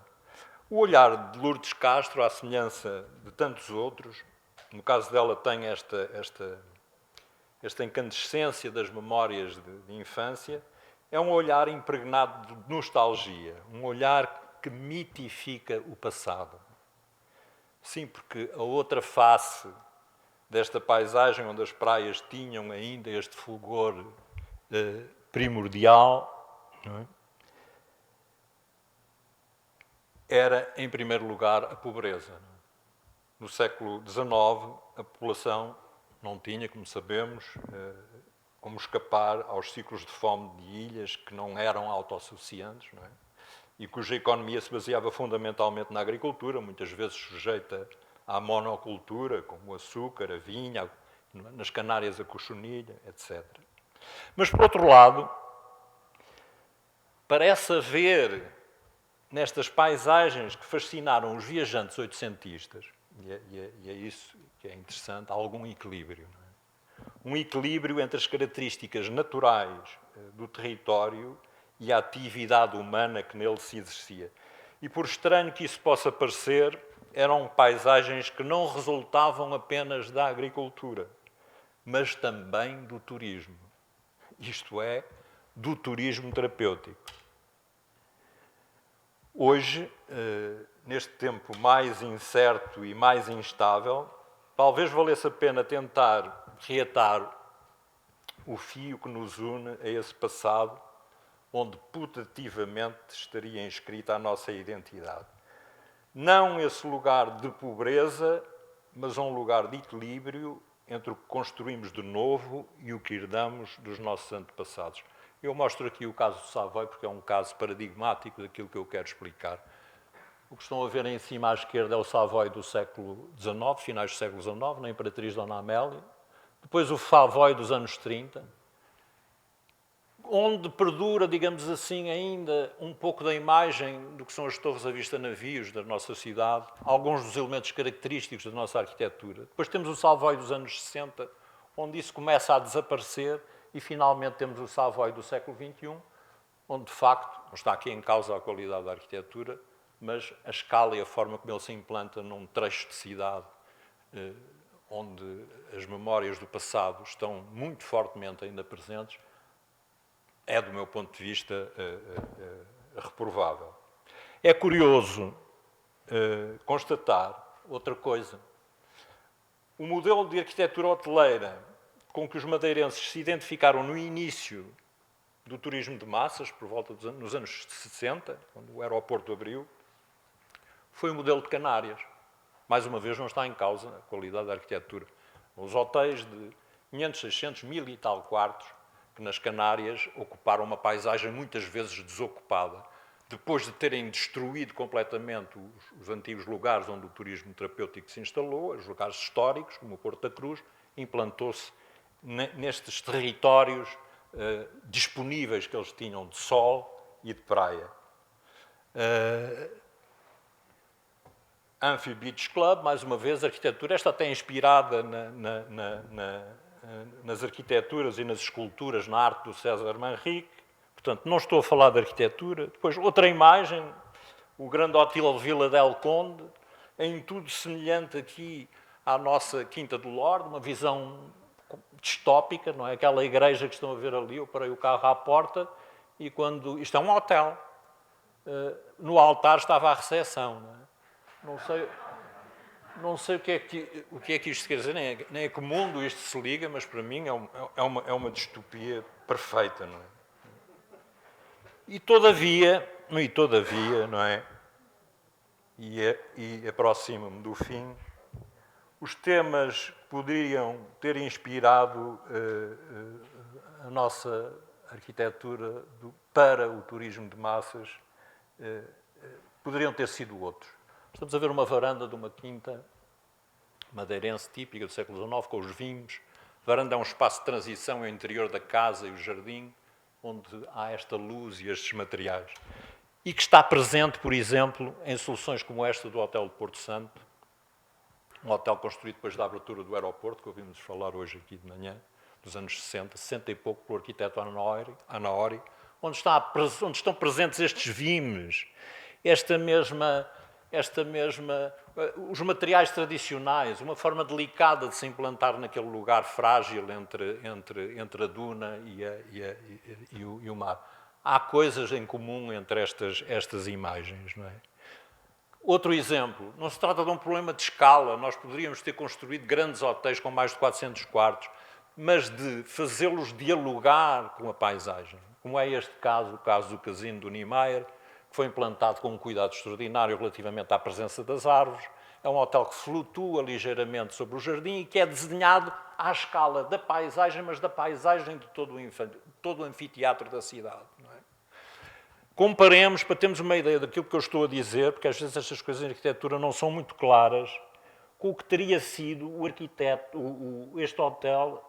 O olhar de Lourdes Castro, à semelhança de tantos outros, no caso dela tem esta incandescência das memórias de infância, é um olhar impregnado de nostalgia, um olhar que mitifica o passado. Sim, porque a outra face desta paisagem, onde as praias tinham ainda este fulgor primordial, não é? Era, em primeiro lugar, a pobreza. No século XIX, a população não tinha, como sabemos, como escapar aos ciclos de fome de ilhas que não eram autossuficientes, não é? E cuja economia se baseava fundamentalmente na agricultura, muitas vezes sujeita à monocultura, como o açúcar, a vinha, nas Canárias a cochonilha, etc. Mas, por outro lado, parece haver nestas paisagens que fascinaram os viajantes oitocentistas, e é isso que é interessante, há algum equilíbrio. Não é? Um equilíbrio entre as características naturais do território e a atividade humana que nele se exercia. E por estranho que isso possa parecer, eram paisagens que não resultavam apenas da agricultura, mas também do turismo. Isto é, do turismo terapêutico. Hoje, neste tempo mais incerto e mais instável, talvez valesse a pena tentar reatar o fio que nos une a esse passado, onde putativamente estaria inscrita a nossa identidade. Não esse lugar de pobreza, mas um lugar de equilíbrio entre o que construímos de novo e o que herdamos dos nossos antepassados. Eu mostro aqui o caso do Savoy, porque é um caso paradigmático daquilo que eu quero explicar. O que estão a ver em cima à esquerda é o Savoy do século XIX, finais do século XIX, na Imperatriz Dona Amélia. Depois o Savoy dos anos 30, onde perdura, digamos assim, ainda um pouco da imagem do que são as torres à vista navios da nossa cidade, alguns dos elementos característicos da nossa arquitetura. Depois temos o Savoy dos anos 60, onde isso começa a desaparecer, e finalmente temos o Savoy do século XXI, onde de facto não está aqui em causa a qualidade da arquitetura, mas a escala e a forma como ele se implanta num trecho de cidade onde as memórias do passado estão muito fortemente ainda presentes, é, do meu ponto de vista, reprovável. É curioso constatar outra coisa. O modelo de arquitetura hoteleira com que os madeirenses se identificaram no início do turismo de massas, por volta nos anos 60, quando o aeroporto abriu, foi o modelo de Canárias. Mais uma vez, não está em causa a qualidade da arquitetura. Os hotéis de 500, 600, 1000 e tal quartos, que nas Canárias ocuparam uma paisagem muitas vezes desocupada, depois de terem destruído completamente os antigos lugares onde o turismo terapêutico se instalou, os lugares históricos, como o Porto da Cruz, implantou-se nestes territórios disponíveis que eles tinham de sol e de praia. Amphi Beach Club, mais uma vez, arquitetura, esta até inspirada nas arquiteturas e nas esculturas, na arte do César Manrique. Portanto, não estou a falar de arquitetura. Depois, outra imagem, o grande Hotel Vila del Conde, em tudo semelhante aqui à nossa Quinta do Lorde, uma visão distópica, não é? Aquela igreja que estão a ver ali, eu parei o carro à porta e quando... Isto é um hotel. No altar estava a recepção, não é? Não sei o que é que isto quer dizer, nem a que mundo isto se liga, mas para mim é uma distopia perfeita, não é? E todavia, não é? E aproximo-me do fim, os temas que poderiam ter inspirado a nossa arquitetura para o turismo de massas poderiam ter sido outros. Estamos a ver uma varanda de uma quinta madeirense típica do século XIX, com os vinhos. Varanda é um espaço de transição entre o interior da casa e o jardim, onde há esta luz e estes materiais. E que está presente, por exemplo, em soluções como esta do Hotel de Porto Santo, um hotel construído depois da abertura do aeroporto, que ouvimos falar hoje aqui de manhã, dos anos 60, 60 e pouco, pelo arquiteto Anaori, onde estão presentes estes vimes, os materiais tradicionais, uma forma delicada de se implantar naquele lugar frágil entre a duna e o mar. Há coisas em comum entre estas imagens, não é? Outro exemplo, não se trata de um problema de escala, nós poderíamos ter construído grandes hotéis com mais de 400 quartos, mas de fazê-los dialogar com a paisagem, como é este caso, o caso do Casino do Niemeyer, que foi implantado com um cuidado extraordinário relativamente à presença das árvores. É um hotel que flutua ligeiramente sobre o jardim e que é desenhado à escala da paisagem, mas da paisagem de todo o anfiteatro da cidade. Não é? Comparemos, para termos uma ideia daquilo que eu estou a dizer, porque às vezes estas coisas em arquitetura não são muito claras, com o que teria sido este hotel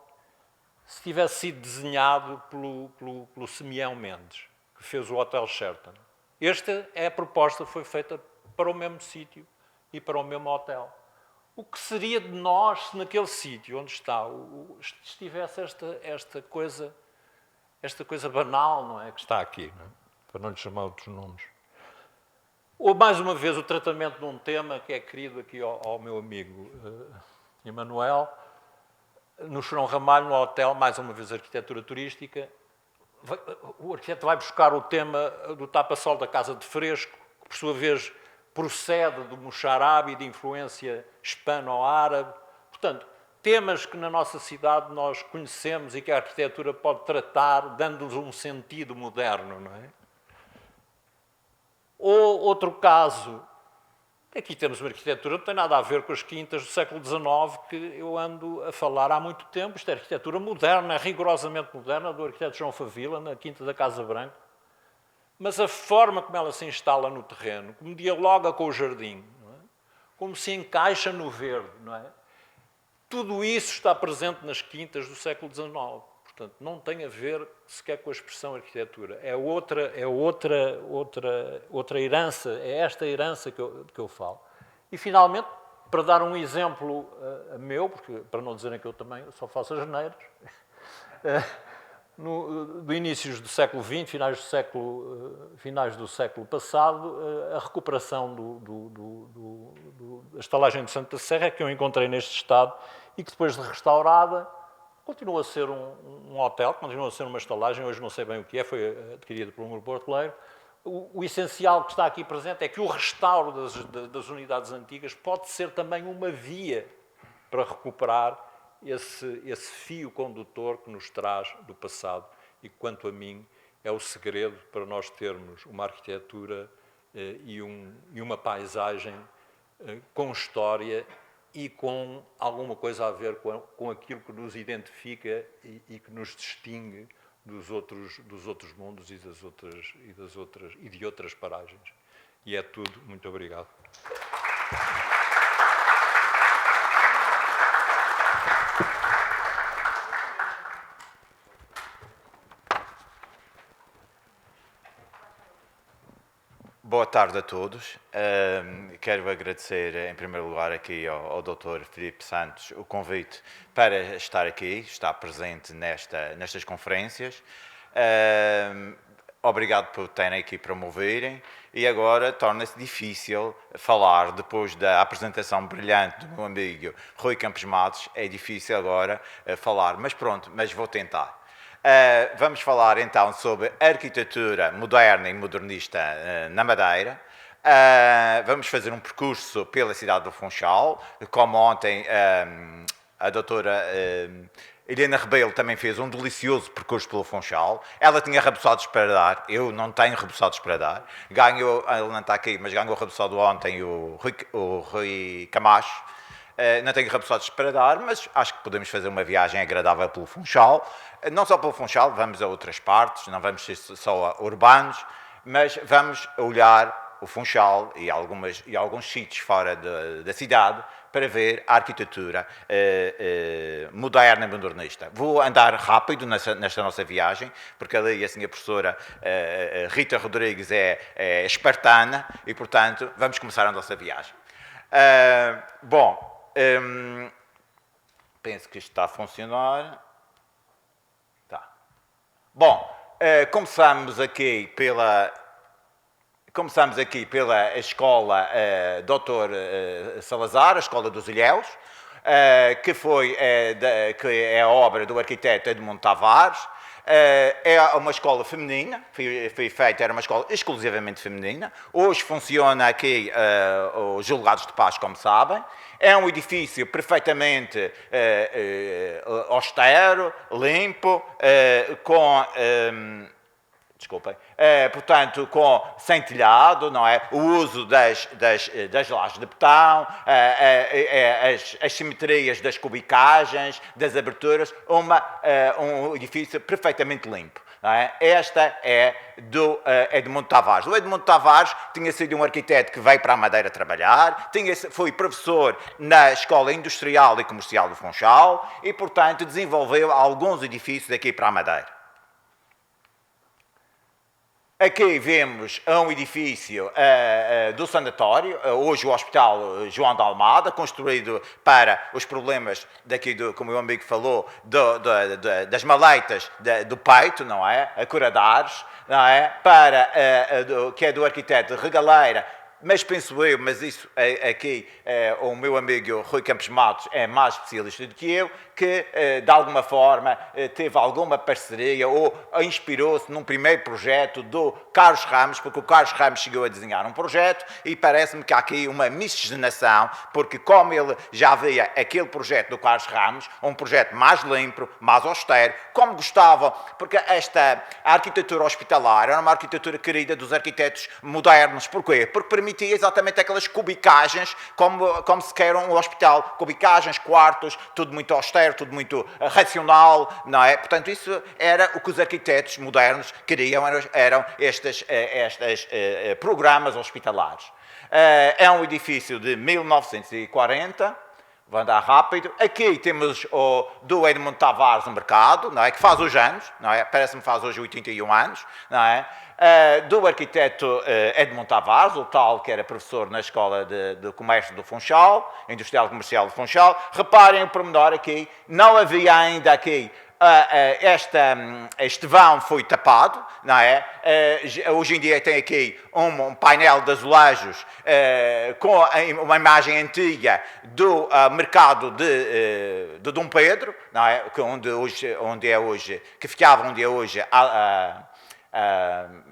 se tivesse sido desenhado pelo Simeão Mendes, que fez o Hotel Sheraton. Esta é a proposta que foi feita para o mesmo sítio e para o mesmo hotel. O que seria de nós se naquele sítio onde está estivesse esta coisa banal, não é? Que está aqui, não é? Para não lhe chamar outros nomes. Ou, mais uma vez, o tratamento de um tema que é querido aqui ao meu amigo Emanuel, no Chorão Ramalho, no hotel, mais uma vez arquitetura turística, o arquiteto vai buscar o tema do tapa-sol da Casa de Fresco, que por sua vez procede do Mocharabe e de influência hispano-árabe. Portanto, temas que na nossa cidade nós conhecemos e que a arquitetura pode tratar, dando-nos um sentido moderno, não é? Ou outro caso, aqui temos uma arquitetura que não tem nada a ver com as quintas do século XIX, que eu ando a falar há muito tempo. Isto é arquitetura moderna, é rigorosamente moderna, do arquiteto João Favila, na Quinta da Casa Branca. Mas a forma como ela se instala no terreno, como dialoga com o jardim, não é? Como se encaixa no verde, não é? Tudo isso está presente nas quintas do século XIX. Portanto, não tem a ver sequer com a expressão arquitetura. É outra herança, é esta herança que eu falo. E, finalmente, para dar um exemplo meu, porque, para não dizerem que eu também só faço as neiras, do inícios do século XX, finais do século passado, a recuperação da estalagem de Santa Serra, que eu encontrei neste estado e que, depois de restaurada, continua a ser um hotel, continua a ser uma estalagem, hoje não sei bem o que é, foi adquirida por um grupo hoteleiro. O essencial que está aqui presente é que o restauro das unidades antigas pode ser também uma via para recuperar esse fio condutor que nos traz do passado e que, quanto a mim, é o segredo para nós termos uma arquitetura e uma paisagem com história e com alguma coisa a ver com aquilo que nos identifica e que nos distingue dos outros mundos e de outras paragens. E é tudo. Muito obrigado. Boa tarde a todos. Quero agradecer, em primeiro lugar, aqui ao Dr. Filipe Santos o convite para estar aqui, estar presente nestas conferências. Obrigado por terem aqui para me ouvirem. E agora torna-se difícil falar, depois da apresentação brilhante do meu amigo Rui Campos Matos, é difícil agora falar, mas pronto, mas vou tentar. Vamos falar então sobre arquitetura moderna e modernista na Madeira. Vamos fazer um percurso pela cidade do Funchal, como ontem a doutora Helena Rebelo também fez um delicioso percurso pelo Funchal. Ela tinha rebuçados para dar, eu não tenho rebuçados para dar. Ela não está aqui, mas ganhou o rebuçado ontem o Rui Camacho. Não tenho rebuçados para dar, mas acho que podemos fazer uma viagem agradável pelo Funchal. Não só pelo Funchal, vamos a outras partes, não vamos ser só urbanos, mas vamos olhar o Funchal e alguns sítios fora da cidade para ver a arquitetura moderna e modernista. Vou andar rápido nesta nossa viagem, porque ali assim, a professora Rita Rodrigues é espartana e, portanto, vamos começar a nossa viagem. Penso que isto está a funcionar. Tá. Bom, começamos aqui pela escola Dr. Salazar, a escola dos Ilhéus, que é a obra do arquiteto Edmundo Tavares. É uma escola feminina, era uma escola exclusivamente feminina. Hoje funciona aqui os Julgados de Paz, como sabem. É um edifício perfeitamente austero, limpo, sem telhado, não é? O uso das lajes de betão, as simetrias das cubicagens, das aberturas, um edifício perfeitamente limpo. Não é? Esta é do Edmundo Tavares. O Edmundo Tavares tinha sido um arquiteto que veio para a Madeira trabalhar, foi professor na Escola Industrial e Comercial do Funchal e, portanto, desenvolveu alguns edifícios aqui para a Madeira. Aqui vemos um edifício do sanatório, hoje o Hospital João de Almada, construído para os problemas daqui, como o amigo falou, das maleitas do peito, não é? A Curadares, não é? Que é do arquiteto Regaleira, mas penso eu, mas isso aqui o meu amigo Rui Campos Matos é mais especialista do que eu, que de alguma forma teve alguma parceria ou inspirou-se num primeiro projeto do Carlos Ramos, porque o Carlos Ramos chegou a desenhar um projeto e parece-me que há aqui uma miscigenação, porque como ele já via aquele projeto do Carlos Ramos, um projeto mais limpo, mais austero, como gostava, porque a arquitetura hospitalar era uma arquitetura querida dos arquitetos modernos. Porquê? Porque permitia exatamente aquelas cubicagens, como se quer um hospital, cubicagens, quartos, tudo muito austero, tudo muito racional, não é? Portanto, isso era o que os arquitetos modernos queriam, eram estes programas hospitalares. É um edifício de 1940, vou andar rápido. Aqui temos o do Edmundo Tavares no mercado, não é? Que faz os anos, não é? Parece-me que faz hoje 81 anos, não é? Do arquiteto Edmundo Tavares, o tal que era professor na Escola de Comércio do Funchal, Industrial e Comercial do Funchal. Reparem o pormenor aqui, não havia ainda aqui, este vão foi tapado, não é? Hoje em dia tem aqui um painel de azulejos com uma imagem antiga do mercado de Dom Pedro, não é? Que ficava onde é hoje a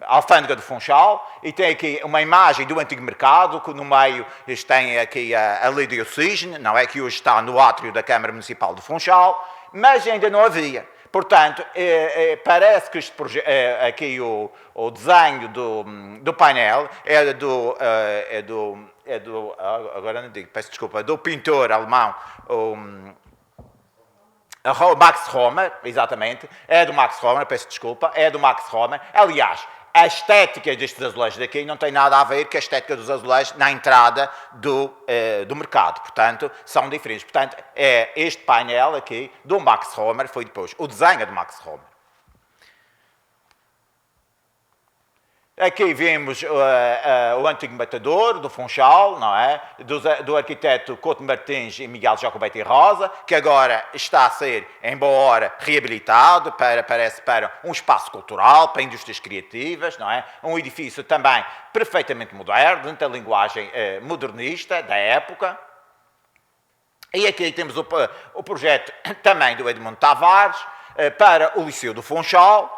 alfândega do Funchal, e tem aqui uma imagem do antigo mercado, que no meio tem aqui a Lídia Cisne, não é? Que hoje está no átrio da Câmara Municipal do Funchal, mas ainda não havia. Portanto, parece que aqui o desenho do painel agora não digo, peço desculpa, do pintor alemão, Max Romer, exatamente, é do Max Romer, peço desculpa, é do Max Romer. Aliás, a estética destes azulejos daqui não tem nada a ver com a estética dos azulejos na entrada do mercado. Portanto, são diferentes. Portanto, este painel aqui do Max Romer foi depois o desenho do Max Romer. Aqui vemos o antigo matador do Funchal, não é? Do arquiteto Couto Martins e Miguel Jacobete Rosa, que agora está a ser, em boa hora, reabilitado, parece para um espaço cultural, para indústrias criativas, não é? Um edifício também perfeitamente moderno, dentro da linguagem modernista da época. E aqui temos o projeto também do Edmundo Tavares para o Liceu do Funchal,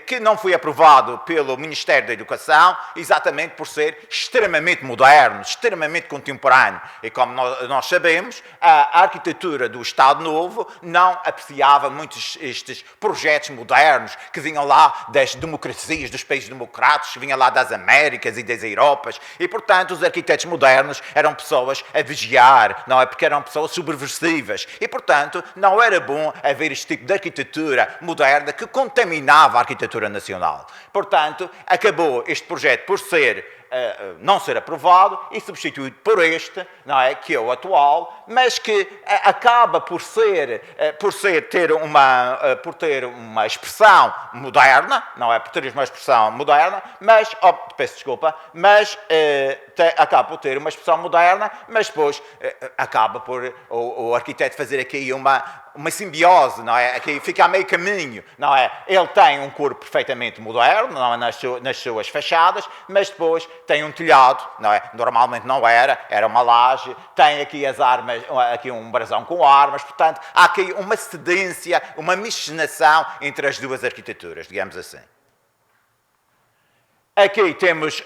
que não foi aprovado pelo Ministério da Educação, exatamente por ser extremamente moderno, extremamente contemporâneo. E como nós sabemos, a arquitetura do Estado Novo não apreciava muito estes projetos modernos que vinham lá das democracias, dos países democráticos, que vinham lá das Américas e das Europas. E, portanto, os arquitetos modernos eram pessoas a vigiar, não é? Porque eram pessoas subversivas. E, portanto, não era bom haver este tipo de arquitetura moderna que contaminava a arquitetura nacional. Portanto, acabou este projeto por ser não ser aprovado e substituído por este, não é, que é o atual, mas que acaba por ter uma expressão moderna, não é, por ter uma expressão moderna, mas, peço desculpa, mas acaba por ter uma expressão moderna, mas depois acaba por o arquiteto fazer aqui uma simbiose, não é? Aqui fica a meio caminho, não é? Ele tem um corpo perfeitamente moderno, não é? nas suas fachadas, mas depois tem um telhado, não é? Normalmente não era uma laje, tem aqui as armas, aqui um brasão com armas, portanto, há aqui uma cedência, uma miscigenação entre as duas arquiteturas, digamos assim. Aqui temos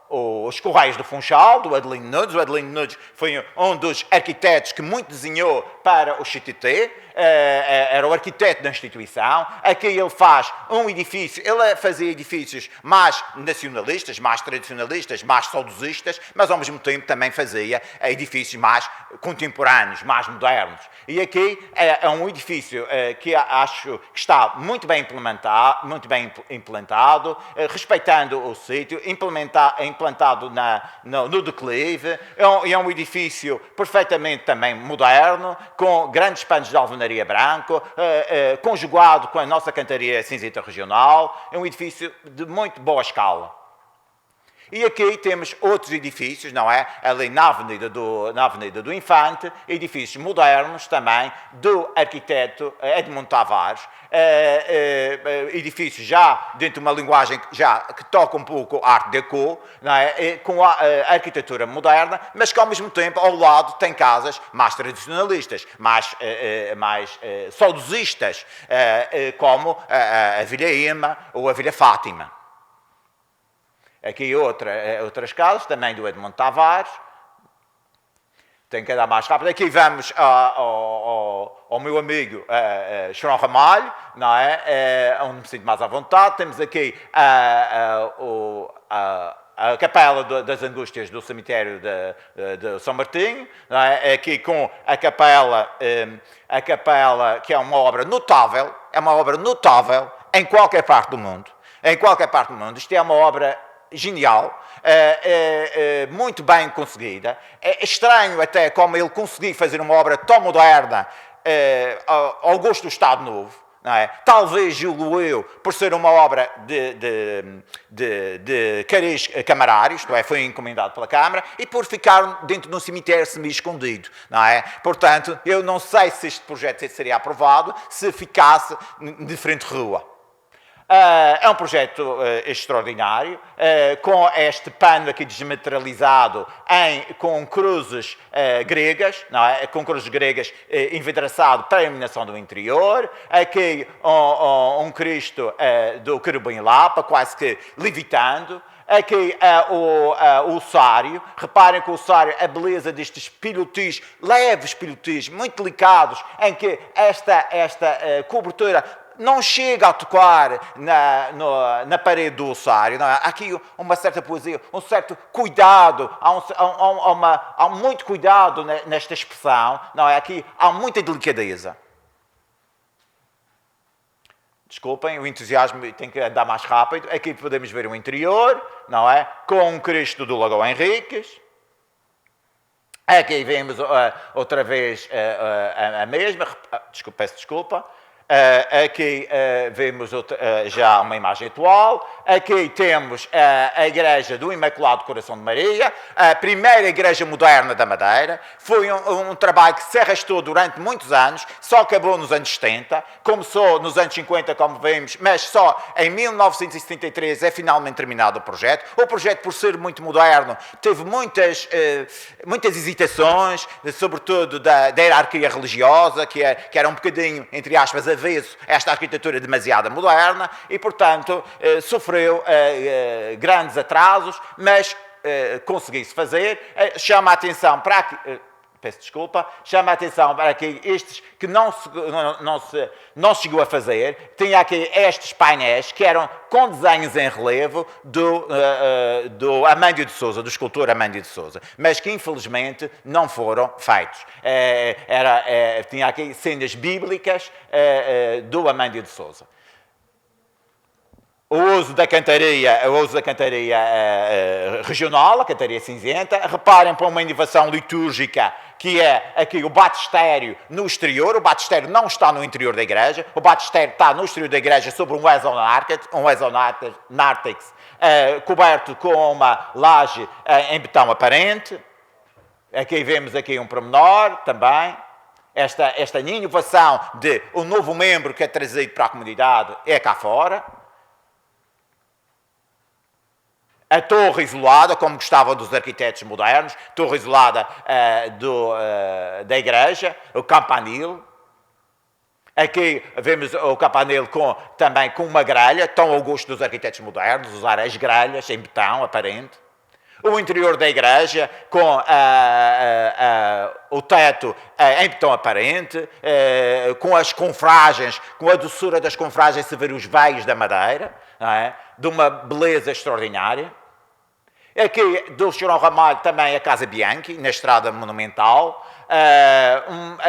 os Correios do Funchal, do Adelino Nunes. O Adelino Nunes foi um dos arquitetos que muito desenhou para o CTT, era o arquiteto da instituição. Aqui ele faz um edifício, ele fazia edifícios mais nacionalistas, mais tradicionalistas, mais saudosistas, mas ao mesmo tempo também fazia edifícios mais contemporâneos, mais modernos. E aqui é um edifício que acho que está muito bem implementado, respeitando o sítio, implantado no declive. É um edifício perfeitamente também moderno, com grandes panos de alvenaria branco, conjugado com a nossa cantaria cinzenta regional. É um edifício de muito boa escala. E aqui temos outros edifícios, não é? Ali na Avenida do Infante, edifícios modernos também, do arquiteto Edmundo Tavares, edifícios já dentro de uma linguagem que toca um pouco Art Deco, não é? Com a arquitetura moderna, mas que ao mesmo tempo ao lado tem casas mais tradicionalistas, mais saudosistas, como a Vila Ema ou a Vila Fátima. Aqui outras casas, também do Edmundo Tavares. Tenho que andar mais rápido. Aqui vamos ao meu amigo Chorão Ramalho, não é? Onde me sinto mais à vontade. Temos aqui a Capela das Angústias do cemitério de São Martinho, não é? Aqui com a capela que é uma obra notável, em qualquer parte do mundo. Isto é uma obra genial, muito bem conseguida. É estranho até como ele conseguiu fazer uma obra tão moderna ao gosto do Estado Novo. Não é? Talvez julgo eu, por ser uma obra de cariz camarários, não é? Foi encomendado pela Câmara, e por ficar dentro de um cemitério semi-escondido. Não é? Portanto, eu não sei se este projeto seria aprovado se ficasse de frente à rua. É um projeto extraordinário, com este pano aqui desmaterializado com cruzes gregas, não é? Com cruzes gregas envidraçado para a iluminação do interior. Aqui um Cristo do querubim Lapa, quase que levitando. Aqui o ossário. Reparem que o ossário, a beleza destes pilotis, leves pilotis, muito delicados, em que esta cobertura não chega a tocar na parede do ossário. Não é? Há aqui uma certa poesia, um certo cuidado, há muito cuidado nesta expressão. Não é? Aqui há muita delicadeza. Desculpem, o entusiasmo tem que andar mais rápido. Aqui podemos ver o interior, não é? Com um Cristo do Lagoa Henriques. Aqui vemos outra vez a mesma. Peço desculpa. Aqui vemos já uma imagem atual. Aqui temos a Igreja do Imaculado Coração de Maria, a primeira igreja moderna da Madeira. Foi um trabalho que se arrastou durante muitos anos, só acabou nos anos 70, começou nos anos 50, como vemos, mas só em 1973 é finalmente terminado o projeto. O projeto, por ser muito moderno, teve muitas hesitações, sobretudo da hierarquia religiosa, que era um bocadinho, entre aspas, avesso a esta arquitetura demasiado moderna e, portanto, sofreu grandes atrasos, mas conseguiu-se fazer. Chama a atenção para que estes que não se chegou a fazer. Tinha aqui estes painéis que eram com desenhos em relevo do Amândio de Sousa, do escultor Amândio de Sousa, mas que infelizmente não foram feitos. Tinha aqui cenas bíblicas do Amândio de Sousa. o uso da cantaria regional, a cantaria cinzenta. Reparem para uma inovação litúrgica, que é aqui o batistério no exterior. O batistério não está no interior da igreja, o batistério está no exterior da igreja sobre um exonártex, coberto com uma laje em betão aparente. Aqui vemos aqui um pormenor também. Esta inovação de um novo membro que é trazido para a comunidade é cá fora. A torre isolada, como gostavam dos arquitetos modernos, torre isolada da igreja, o campanil. Aqui vemos o campanil também com uma grelha, tão ao gosto dos arquitetos modernos, usar as grelhas em betão aparente. O interior da igreja com o teto em betão aparente, com as confragens, com a doçura das confragens, se ver os veios da madeira, não é? De uma beleza extraordinária. Aqui do Chorão Ramalho também a Casa Bianchi, na Estrada Monumental.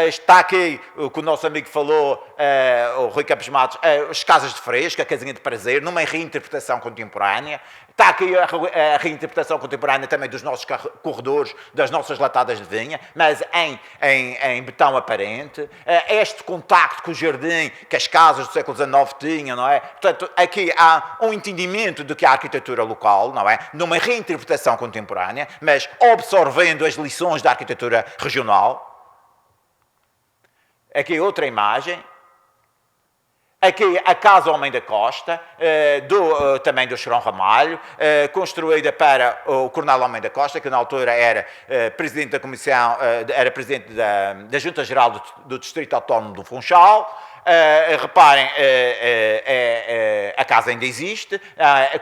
Está aqui o que o nosso amigo falou, o Rui Campos Matos, as Casas de Fresco, a Casinha de Prazer, numa reinterpretação contemporânea. Está aqui a reinterpretação contemporânea também dos nossos corredores, das nossas latadas de vinha, mas em betão aparente. Este contacto com o jardim que as casas do século XIX tinham, não é? Portanto, aqui há um entendimento do que é a arquitetura local, não é? Numa reinterpretação contemporânea, mas absorvendo as lições da arquitetura regional. Aqui outra imagem. Aqui a Casa Homem da Costa, também do Chorão Ramalho, construída para o Coronel Homem da Costa, que na altura era presidente da Comissão, era presidente da Junta Geral do Distrito Autónomo do Funchal. Reparem, a casa ainda existe,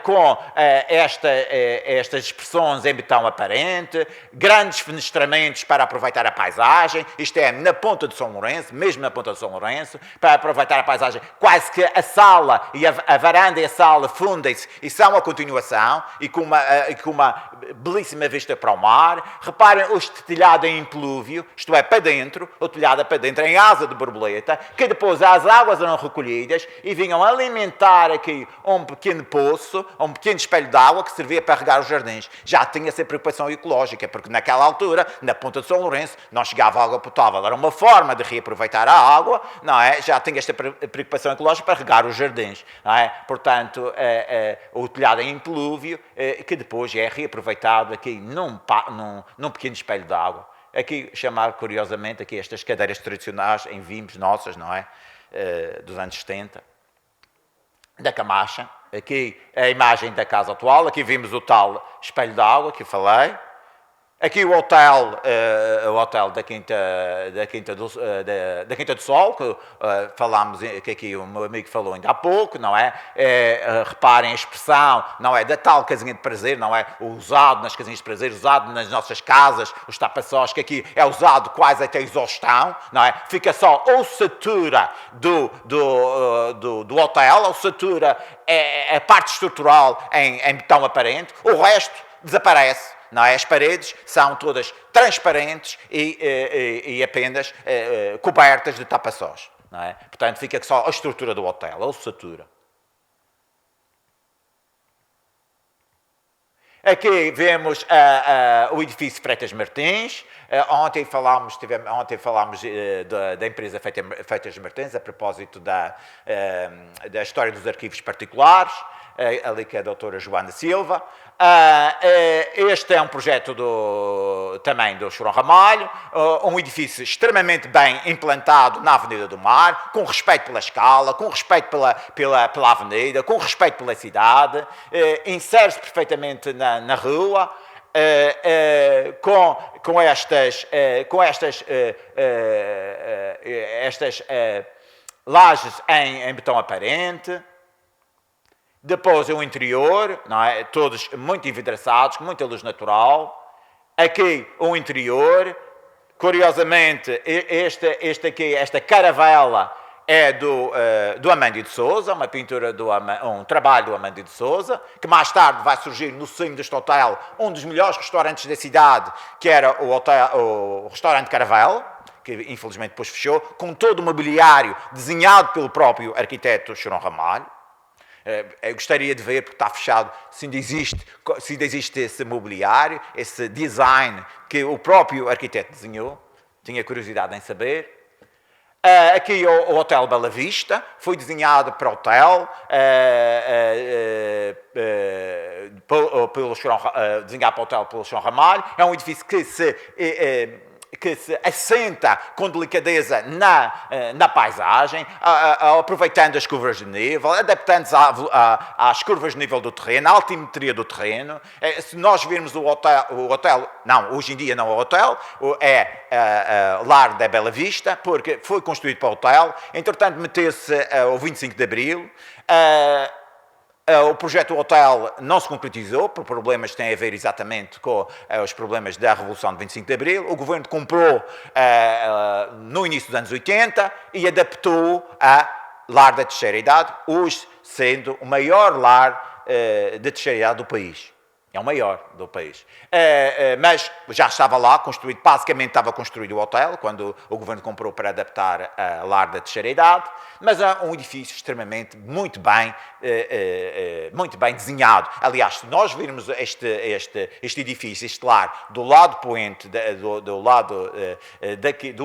com estas expressões em betão aparente, grandes fenestramentos para aproveitar a paisagem, isto é, na Ponta de São Lourenço, mesmo na Ponta de São Lourenço, para aproveitar a paisagem, quase que a sala e a varanda e a sala fundem-se e são a continuação, e com uma belíssima vista para o mar. Reparem o telhado em implúvio, isto é, para dentro, o telhado para dentro em asa de borboleta, que depois as águas eram recolhidas e vinham alimentar aqui um pequeno poço, um pequeno espelho de água que servia para regar os jardins. Já tinha essa preocupação ecológica, porque naquela altura, na Ponta de São Lourenço, não chegava água potável. Era uma forma de reaproveitar a água, não é? Já tinha esta preocupação ecológica para regar os jardins, não é? Portanto, o telhado em implúvio, que depois é reaproveitado aqui num pequeno espelho de água. Aqui, chamar curiosamente, aqui estas cadeiras tradicionais em vimes nossas, não é? Dos anos 70, da Camacha. Aqui a imagem da casa atual. Aqui vimos o tal espelho de água que falei. Aqui o hotel da Quinta do Sol, que falámos, que aqui o meu amigo falou ainda há pouco, não é? Reparem a expressão, não é? Da tal casinha de prazer, não é? O usado nas casinhas de prazer, usado nas nossas casas, os tapa-sós, que aqui é usado quase até exaustão, não é? Fica só a ossatura do hotel, a ossatura é a parte estrutural em betão aparente, o resto desaparece. Não é? As paredes são todas transparentes e apenas cobertas de tapa-sós. Não é? Portanto, fica só a estrutura do hotel, a ossatura. Aqui vemos o edifício Freitas Martins. Ontem falámos da empresa Freitas Martins, a propósito da história dos arquivos particulares, ali que é a doutora Joana Silva. Este é um projeto também do Chorão Ramalho, um edifício extremamente bem implantado na Avenida do Mar, com respeito pela escala, com respeito pela avenida, com respeito pela cidade, insere-se perfeitamente na rua, com estas lajes em betão aparente. Depois o interior, não é? Todos muito envidraçados, com muita luz natural. Aqui o interior, curiosamente, esta caravela é do Amandio de Sousa, uma pintura um trabalho do Amandio de Sousa, que mais tarde vai surgir no cimo deste hotel um dos melhores restaurantes da cidade, que era o restaurante Caravela, que infelizmente depois fechou, com todo o mobiliário desenhado pelo próprio arquiteto Chorão Ramalho. Eu gostaria de ver, porque está fechado, se ainda existe esse mobiliário, esse design que o próprio arquiteto desenhou. Tinha curiosidade em saber. Aqui o Hotel Bela Vista, foi desenhado para hotel, desenhado para o hotel pelo João Ramalho. É um edifício que se assenta com delicadeza na paisagem, aproveitando as curvas de nível, adaptando-se às curvas de nível do terreno, à altimetria do terreno. Se nós virmos o hotel, não, hoje em dia não é o hotel, é Lar da Bela Vista, porque foi construído para o hotel, entretanto meteu-se o 25 de Abril. O projeto do hotel não se concretizou, por problemas que têm a ver exatamente com os problemas da Revolução de 25 de Abril. O governo comprou no início dos anos 80 e adaptou a lar da terceira idade, hoje sendo o maior lar de terceira idade do país. É o maior do país. Mas já estava lá construído, basicamente estava construído o hotel, quando o governo comprou para adaptar a lar da terceira idade, mas é um edifício extremamente, muito bem desenhado. Aliás, se nós virmos este edifício, este lar, do lado poente, do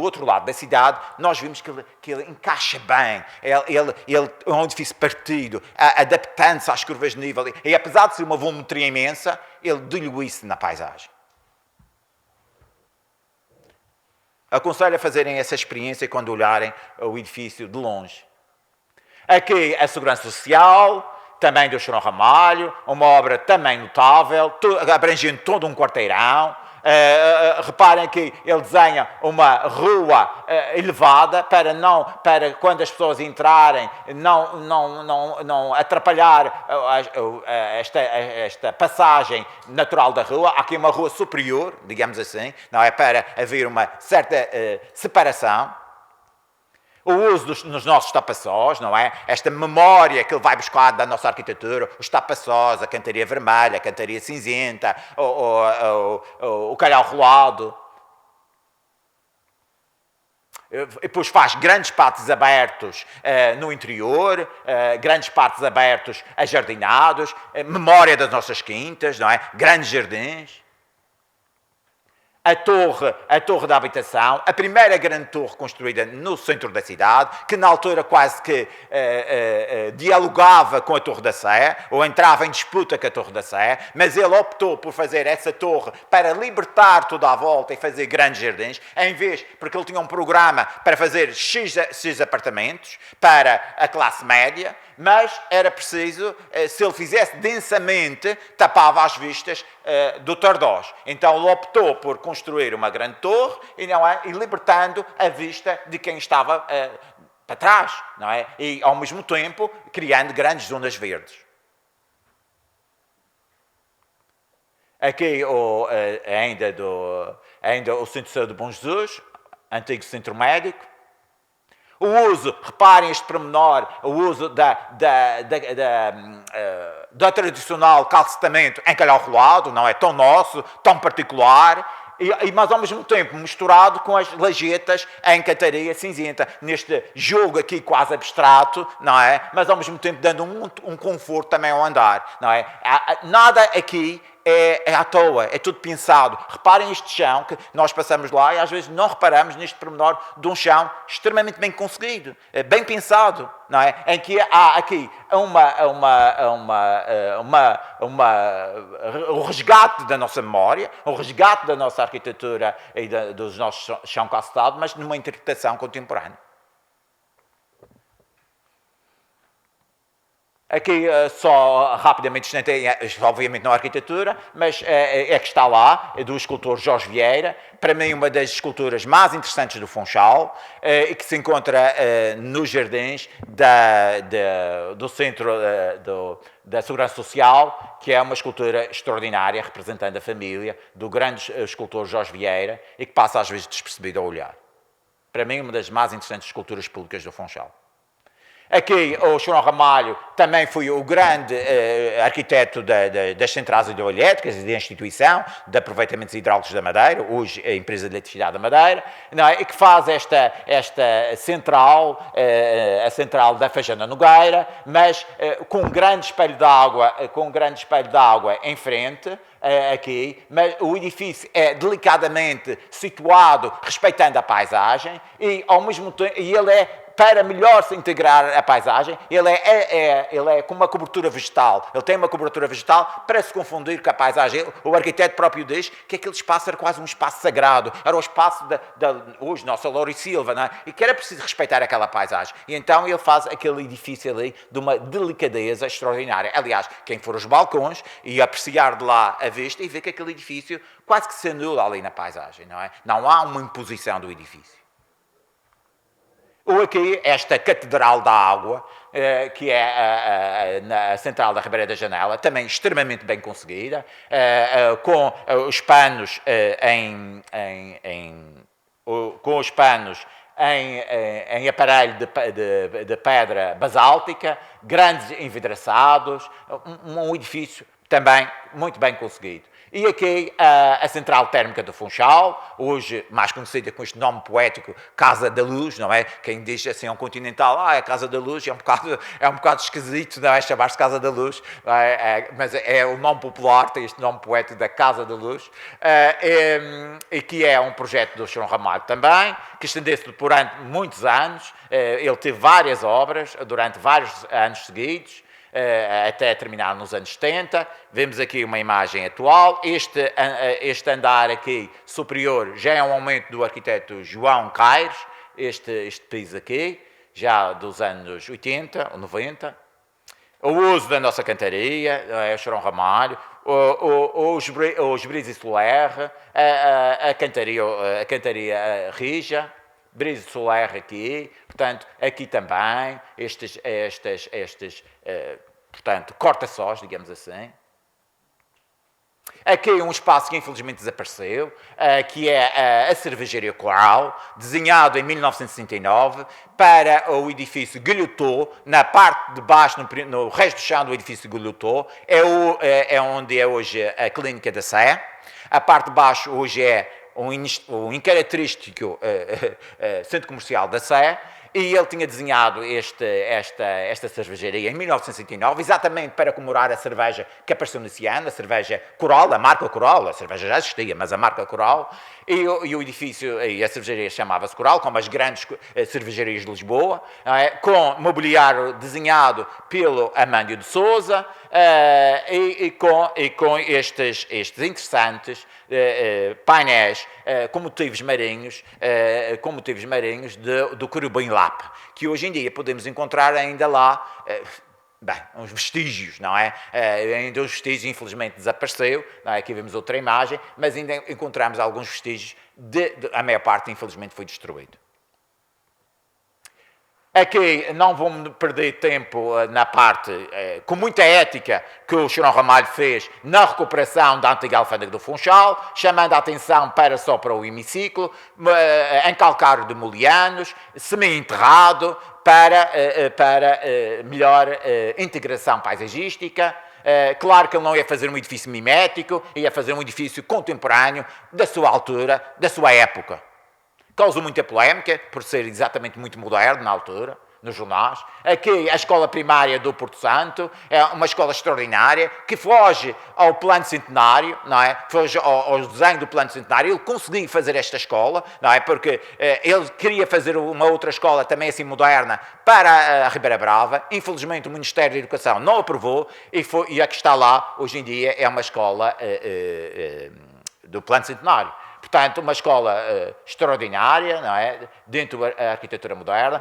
outro lado da cidade, nós vimos que ele encaixa bem. Ele é um edifício partido, adaptando-se às curvas de nível, e apesar de ser uma volumetria imensa, ele dilui-se na paisagem. Aconselho a fazerem essa experiência quando olharem o edifício de longe. Aqui a Segurança Social, também do João Ramalho, uma obra também notável, abrangendo todo um quarteirão. Reparem que ele desenha uma rua elevada para quando as pessoas entrarem não atrapalhar esta passagem natural da rua. Há aqui uma rua superior, digamos assim, não é, para haver uma certa separação. O uso nos nossos tapaçós, não é? Esta memória que ele vai buscar da nossa arquitetura, os tapaçós, a cantaria vermelha, a cantaria cinzenta, o calhau rolado. E depois faz grandes pátios abertos no interior, grandes pátios abertos ajardinados, memória das nossas quintas, não é? Grandes jardins. A torre da habitação, a primeira grande torre construída no centro da cidade, que na altura quase que dialogava com a Torre da Sé, ou entrava em disputa com a Torre da Sé, mas ele optou por fazer essa torre para libertar toda a volta e fazer grandes jardins, porque ele tinha um programa para fazer X apartamentos para a classe média, mas era preciso, se ele fizesse densamente, tapava as vistas do Tardós. Então ele optou por construir uma grande torre e libertando a vista de quem estava para trás, não é? E ao mesmo tempo criando grandes zonas verdes. Aqui ainda o Centro de Saúde de Bom Jesus, antigo centro médico. O uso, reparem este pormenor, o uso da tradicional calcetamento em calhau rolado, não é tão nosso, tão particular, mas ao mesmo tempo misturado com as lajetas em cantaria cinzenta, neste jogo aqui quase abstrato, não é? Mas ao mesmo tempo dando um conforto também ao andar, não é? Nada aqui é à toa, é tudo pensado. Reparem este chão que nós passamos lá e às vezes não reparamos neste pormenor de um chão extremamente bem conseguido, bem pensado, não é? Em que há aqui o resgate da nossa memória, o resgate da nossa arquitetura e dos nossos chão calçado, mas numa interpretação contemporânea. Aqui só rapidamente obviamente não a arquitetura, mas é que está lá, é do escultor Jorge Vieira, para mim uma das esculturas mais interessantes do Funchal, e que se encontra nos jardins do Centro da Segurança Social, que é uma escultura extraordinária, representando a família do grande escultor Jorge Vieira, e que passa às vezes despercebido ao olhar. Para mim uma das mais interessantes esculturas públicas do Funchal. Aqui o João Ramalho também foi o grande arquiteto das centrais hidroelétricas e da instituição de aproveitamentos hidráulicos da Madeira, hoje a empresa de eletricidade da Madeira, não é? E que faz esta central, a central da Fajana Nogueira, mas com um grande espelho de água em frente, aqui, mas o edifício é delicadamente situado, respeitando a paisagem, e ao mesmo tempo, ele é, para melhor se integrar à paisagem, ele é com uma cobertura vegetal. Ele tem uma cobertura vegetal para se confundir com a paisagem. O arquiteto próprio diz que aquele espaço era quase um espaço sagrado. Era o espaço hoje, nossa Loura e Silva, não é? E que era preciso respeitar aquela paisagem. E então ele faz aquele edifício ali de uma delicadeza extraordinária. Aliás, quem for aos balcões e apreciar de lá a vista e ver que aquele edifício quase que se anula ali na paisagem, não é? Não há uma imposição do edifício. Ou aqui, esta Catedral da Água, que é na central da Ribeira da Janela, também extremamente bem conseguida, com os panos em aparelho de pedra basáltica, grandes envidraçados, um edifício também muito bem conseguido. E aqui a Central Térmica do Funchal, hoje mais conhecida com este nome poético, Casa da Luz, não é? Quem diz assim a um continental, é Casa da Luz, é um bocado esquisito, não é? Chamar-se Casa da Luz, mas é o nome popular, tem este nome poético da Casa da Luz, e que é um projeto do João Ramalho também, que estendeu-se durante muitos anos, ele teve várias obras durante vários anos seguidos, até terminar nos anos 70. Vemos aqui uma imagem atual. Este andar aqui superior já é um aumento do arquiteto João Caires, este piso aqui, já dos anos 80 ou 90. O uso da nossa cantaria, o Chorão Ramalho, os Brise Solaire, a cantaria Rija, Brise Solaire aqui, portanto, aqui também, portanto, corta-sós, digamos assim. Aqui um espaço que infelizmente desapareceu, que é a Cervejaria Coral, desenhado em 1969 para o edifício Guilhotot, na parte de baixo, no resto do chão do edifício Guilhotot, é onde é hoje a Clínica da Sé. A parte de baixo hoje é um incaracterístico centro comercial da Sé, e ele tinha desenhado esta cervejaria em 1969, exatamente para comemorar a cerveja que apareceu nesse ano, a cerveja Coral, a marca Coral, a cerveja já existia, mas a marca Coral, e o edifício, e a cervejaria chamava-se Coral, como as grandes cervejarias de Lisboa, com mobiliário desenhado pelo Amândio de Sousa, e com estes interessantes painéis com motivos marinhos do Curubim Lap, que hoje em dia podemos encontrar ainda lá, uns vestígios, não é? Ainda os vestígios, infelizmente, desapareceu, não é? Aqui vemos outra imagem, mas ainda encontramos alguns vestígios, a maior parte, infelizmente, foi destruído. Aqui não vou perder tempo na parte, com muita ética, que o Chorão Ramalho fez na recuperação da antiga alfândega do Funchal, chamando a atenção só para o hemiciclo, em calcário de molianos, semi-enterrado, para melhor integração paisagística. Claro que ele não ia fazer um edifício mimético, ia fazer um edifício contemporâneo da sua altura, da sua época. Causou muita polémica, por ser exatamente muito moderno na altura, nos jornais. Aqui, a escola primária do Porto Santo, é uma escola extraordinária, que foge ao plano centenário, não é? Foge ao desenho do plano centenário. Ele conseguiu fazer esta escola, não é? Porque ele queria fazer uma outra escola também assim moderna para a Ribeira Brava. Infelizmente, o Ministério da Educação não aprovou, e a que está lá, hoje em dia, é uma escola do plano centenário. Portanto, uma escola extraordinária, não é? Dentro da arquitetura moderna.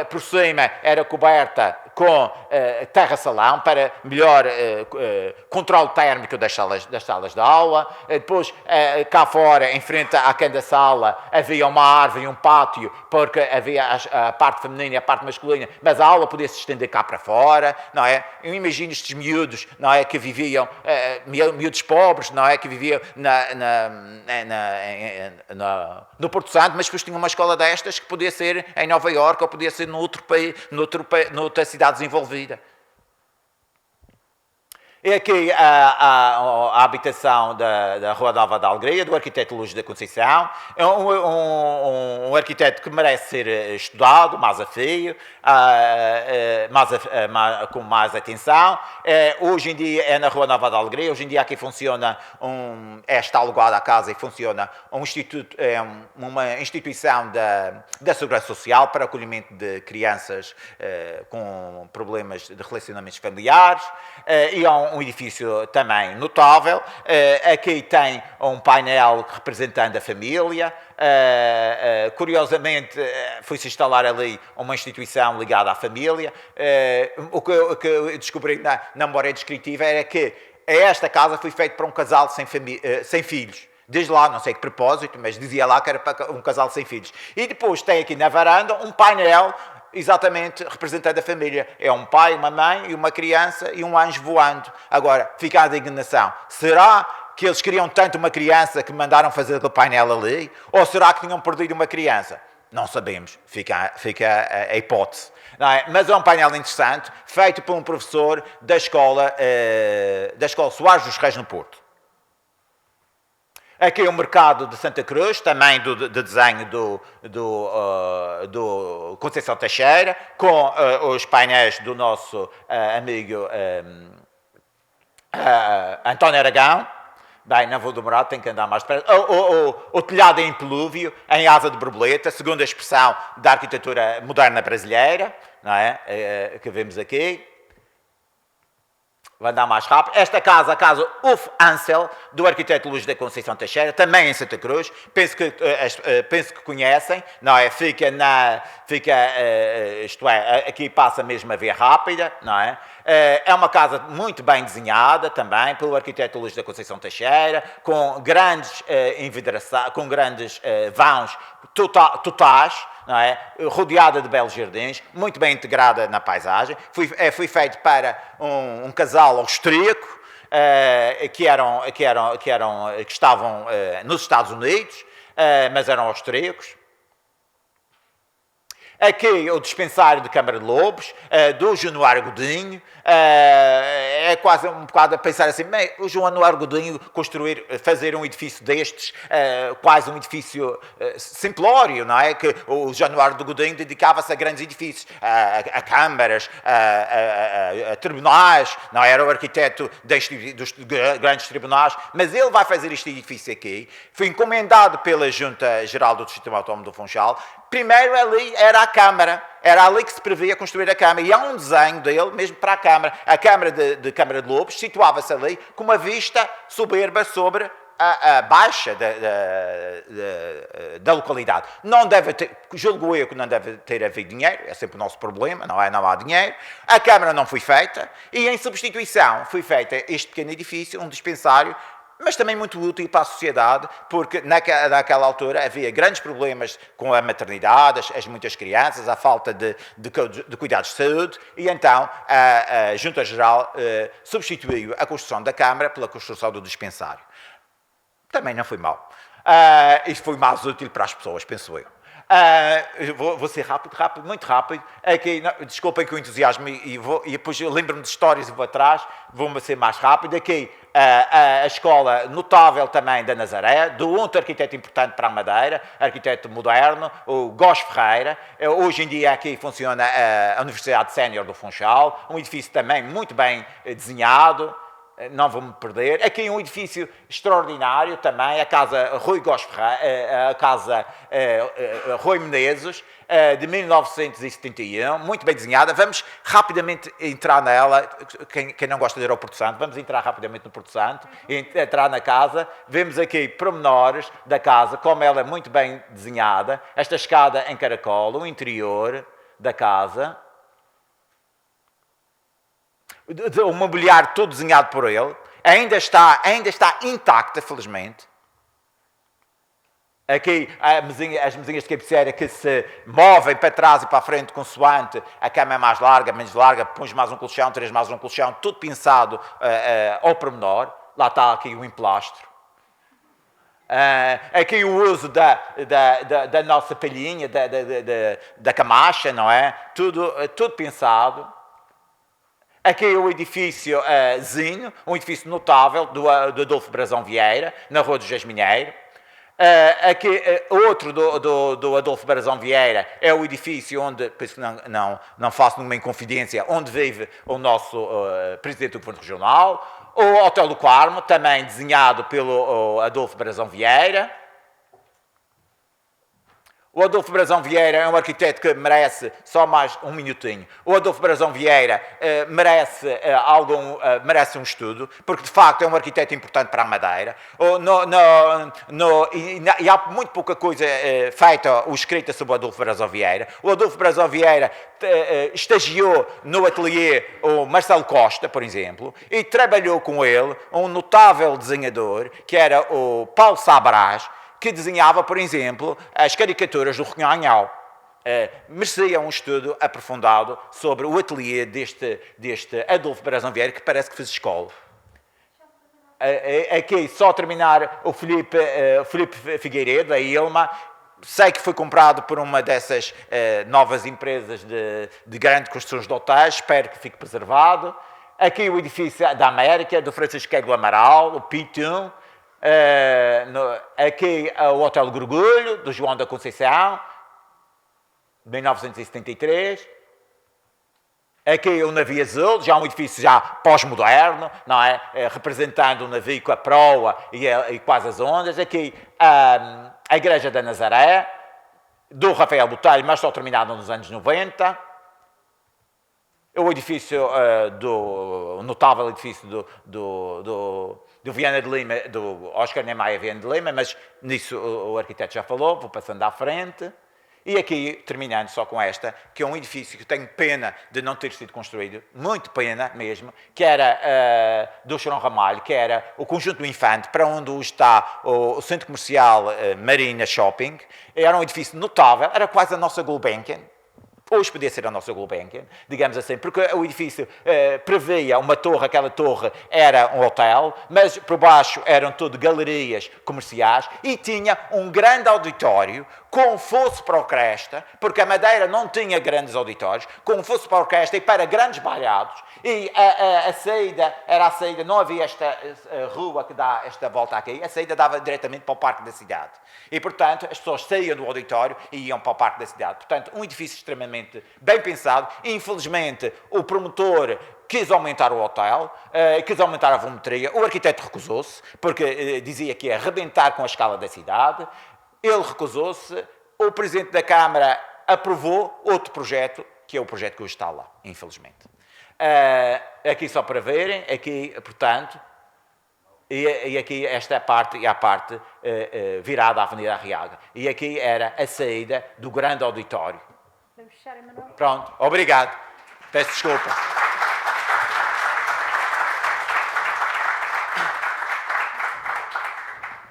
Por cima era coberta com terra-salão para melhor controle térmico das salas de aula. Depois, cá fora, em frente à canda sala, havia uma árvore e um pátio, porque havia a parte feminina e a parte masculina, mas a aula podia se estender cá para fora, não é? Eu imagino estes miúdos, não é? Que viviam, miúdos pobres, não é? Que viviam no Porto Santo, mas depois tinha uma escola destas que podia ser em Nova Iorque ou podia ser noutra cidade desenvolvida. E aqui a habitação da Rua Nova da Alegria, do arquiteto Luz da Conceição. É um arquiteto que merece ser estudado, mais a fio, com mais atenção. Hoje em dia é na Rua Nova da Alegria. Hoje em dia aqui funciona, está alugada a casa e funciona uma instituição da Segurança Social para acolhimento de crianças com problemas de relacionamentos familiares. E é um edifício também notável. Aqui tem um painel representando a família. Curiosamente, foi-se instalar ali uma instituição ligada à família. O que eu descobri na memória descritiva era que esta casa foi feita para um casal sem filhos. Desde lá, não sei que propósito, mas dizia lá que era para um casal sem filhos. E depois tem aqui na varanda um painel exatamente representando a família. É um pai, uma mãe e uma criança e um anjo voando. Agora, fica a indignação. Será que eles queriam tanto uma criança que mandaram fazer aquele painel ali? Ou será que tinham perdido uma criança? Não sabemos. Fica a hipótese. Não é? Mas é um painel interessante, feito por um professor da escola Soares dos Reis no Porto. Aqui é o mercado de Santa Cruz, também de desenho do Conceição Teixeira, com os painéis do nosso amigo António Aragão. Bem, não vou demorar, tenho que andar mais perto. O telhado em pelúvio, em asa de borboleta, segundo a expressão da arquitetura moderna brasileira, não é? Que vemos aqui. Vou andar mais rápido. Esta casa, a casa Uf Ansel, do arquiteto Luz da Conceição Teixeira, também em Santa Cruz. Penso que conhecem, não é? Aqui passa mesmo a via rápida, não é? É uma casa muito bem desenhada também pelo arquiteto Luz da Conceição Teixeira, com grandes com grandes vãos totais, não é? Rodeada de belos jardins, muito bem integrada na paisagem. Foi feito para um casal austríaco que estavam nos Estados Unidos, mas eram austríacos. Aqui o dispensário de Câmara de Lobos, do Januário Godinho. É quase um bocado a pensar assim, bem, o Januário Godinho fazer um edifício destes, quase um edifício simplório, não é? Que o Januário do Godinho dedicava-se a grandes edifícios, a câmaras, a tribunais, não é? Era o arquiteto dos grandes tribunais, mas ele vai fazer este edifício aqui. Foi encomendado pela Junta Geral do Distrito Autónomo do Funchal. Primeiro ali era a Câmara, era ali que se previa construir a Câmara, e há um desenho dele mesmo para a Câmara. A Câmara de Câmara de Lobos situava-se ali com uma vista soberba sobre a baixa da localidade. Não deve ter, julgo eu que não deve ter havido dinheiro, é sempre o nosso problema, não há dinheiro. A Câmara não foi feita, e em substituição foi feita este pequeno edifício, um dispensário, mas também muito útil para a sociedade, porque naquela altura havia grandes problemas com a maternidade, as muitas crianças, a falta de cuidados de saúde, e então a Junta Geral substituiu a construção da Câmara pela construção do dispensário. Também não foi mal. Isto foi mais útil para as pessoas, penso eu. Vou ser muito rápido. Aqui, desculpem que o entusiasmo e depois eu lembro-me de histórias e vou atrás, vou-me ser mais rápido. Aqui a escola notável também da Nazaré, do outro arquiteto importante para a Madeira, arquiteto moderno, o Gós Ferreira. Hoje em dia aqui funciona a Universidade Sénior do Funchal, um edifício também muito bem desenhado. Não vou-me perder. Aqui um edifício extraordinário também, a Casa Rui Gós Ferreira, a Casa Rui Menezes, de 1971, muito bem desenhada. Vamos rapidamente entrar nela, quem não gosta de ir ao Porto Santo, vamos entrar rapidamente no Porto Santo, entrar na casa. Vemos aqui pormenores da casa, como ela é muito bem desenhada, esta escada em caracol, o interior da casa, o mobiliário todo desenhado por ele, ainda está intacta, felizmente. Aqui as mesinhas de cabeceira que se movem para trás e para a frente consoante, a cama é mais larga, menos larga, pões mais um colchão, três mais um colchão, tudo pensado ao pormenor. Lá está aqui o emplastro. Aqui o uso da nossa palhinha, da camacha, não é? Tudo pensado. Aqui o edifício Zinho, um edifício notável do Adolfo Brazão Vieira, na Rua do Jasminheiro. Aqui, outro do Adolfo Brazão Vieira é o edifício onde, penso que não faço nenhuma inconfidência, onde vive o nosso Presidente do Governo Regional. O Hotel do Carmo, também desenhado pelo Adolfo Brazão Vieira. O Adolfo Brazão Vieira é um arquiteto que merece, só mais um minutinho, o Adolfo Brazão Vieira merece um estudo, porque de facto é um arquiteto importante para a Madeira, e há muito pouca coisa feita ou escrita sobre o Adolfo Brazão Vieira. O Adolfo Brazão Vieira estagiou no ateliê o Marcelo Costa, por exemplo, e trabalhou com ele um notável desenhador, que era o Paulo Sabras, que desenhava, por exemplo, as caricaturas do Ronhanhau. Merecia um estudo aprofundado sobre o ateliê deste Adolfo Brazão Vieira, que parece que fez escola. Aqui, só terminar, o Filipe Figueiredo, a Ilma, sei que foi comprado por uma dessas novas empresas de grandes construções de hotéis, espero que fique preservado. Aqui o edifício da América, do Francisco Quego Amaral, o Pitum. Aqui o Hotel Gorgulho, do João da Conceição, de 1973. Aqui o Navio Azul, já um edifício já pós-moderno, não é? Representando o navio com a proa e quase as ondas. Aqui a Igreja da Nazaré, do Rafael Botelho, mas só terminado nos anos 90. O edifício, o notável edifício do Viana de Lima, do Oscar Niemeyer Viana de Lima, mas nisso o arquiteto já falou, vou passando à frente. E aqui, terminando só com esta, que é um edifício que tenho pena de não ter sido construído, muito pena mesmo, que era do Chorão Ramalho, que era o Conjunto do Infante, para onde está o Centro Comercial Marina Shopping. Era um edifício notável, era quase a nossa Gulbenkian. Hoje podia ser a nossa Gulbenkian, digamos assim, porque o edifício previa uma torre, aquela torre era um hotel, mas por baixo eram tudo galerias comerciais e tinha um grande auditório com fosso para orquestra, porque a Madeira não tinha grandes auditórios, com fosso para orquestra e para grandes balhados. E a saída era a saída, não havia esta rua que dá esta volta aqui, a saída dava diretamente para o Parque da Cidade. E, portanto, as pessoas saíam do auditório e iam para o Parque da Cidade. Portanto, um edifício extremamente bem pensado. Infelizmente, o promotor quis aumentar o hotel, quis aumentar a volumetria, o arquiteto recusou-se, porque dizia que ia arrebentar com a escala da cidade. Ele recusou-se, o Presidente da Câmara aprovou outro projeto, que é o projeto que hoje está lá, infelizmente. Aqui só para verem, aqui, portanto, e aqui esta parte e a parte virada à Avenida Arriaga. E aqui era a saída do grande auditório. Vamos fechar, Emanuel? Pronto, obrigado. Peço desculpa.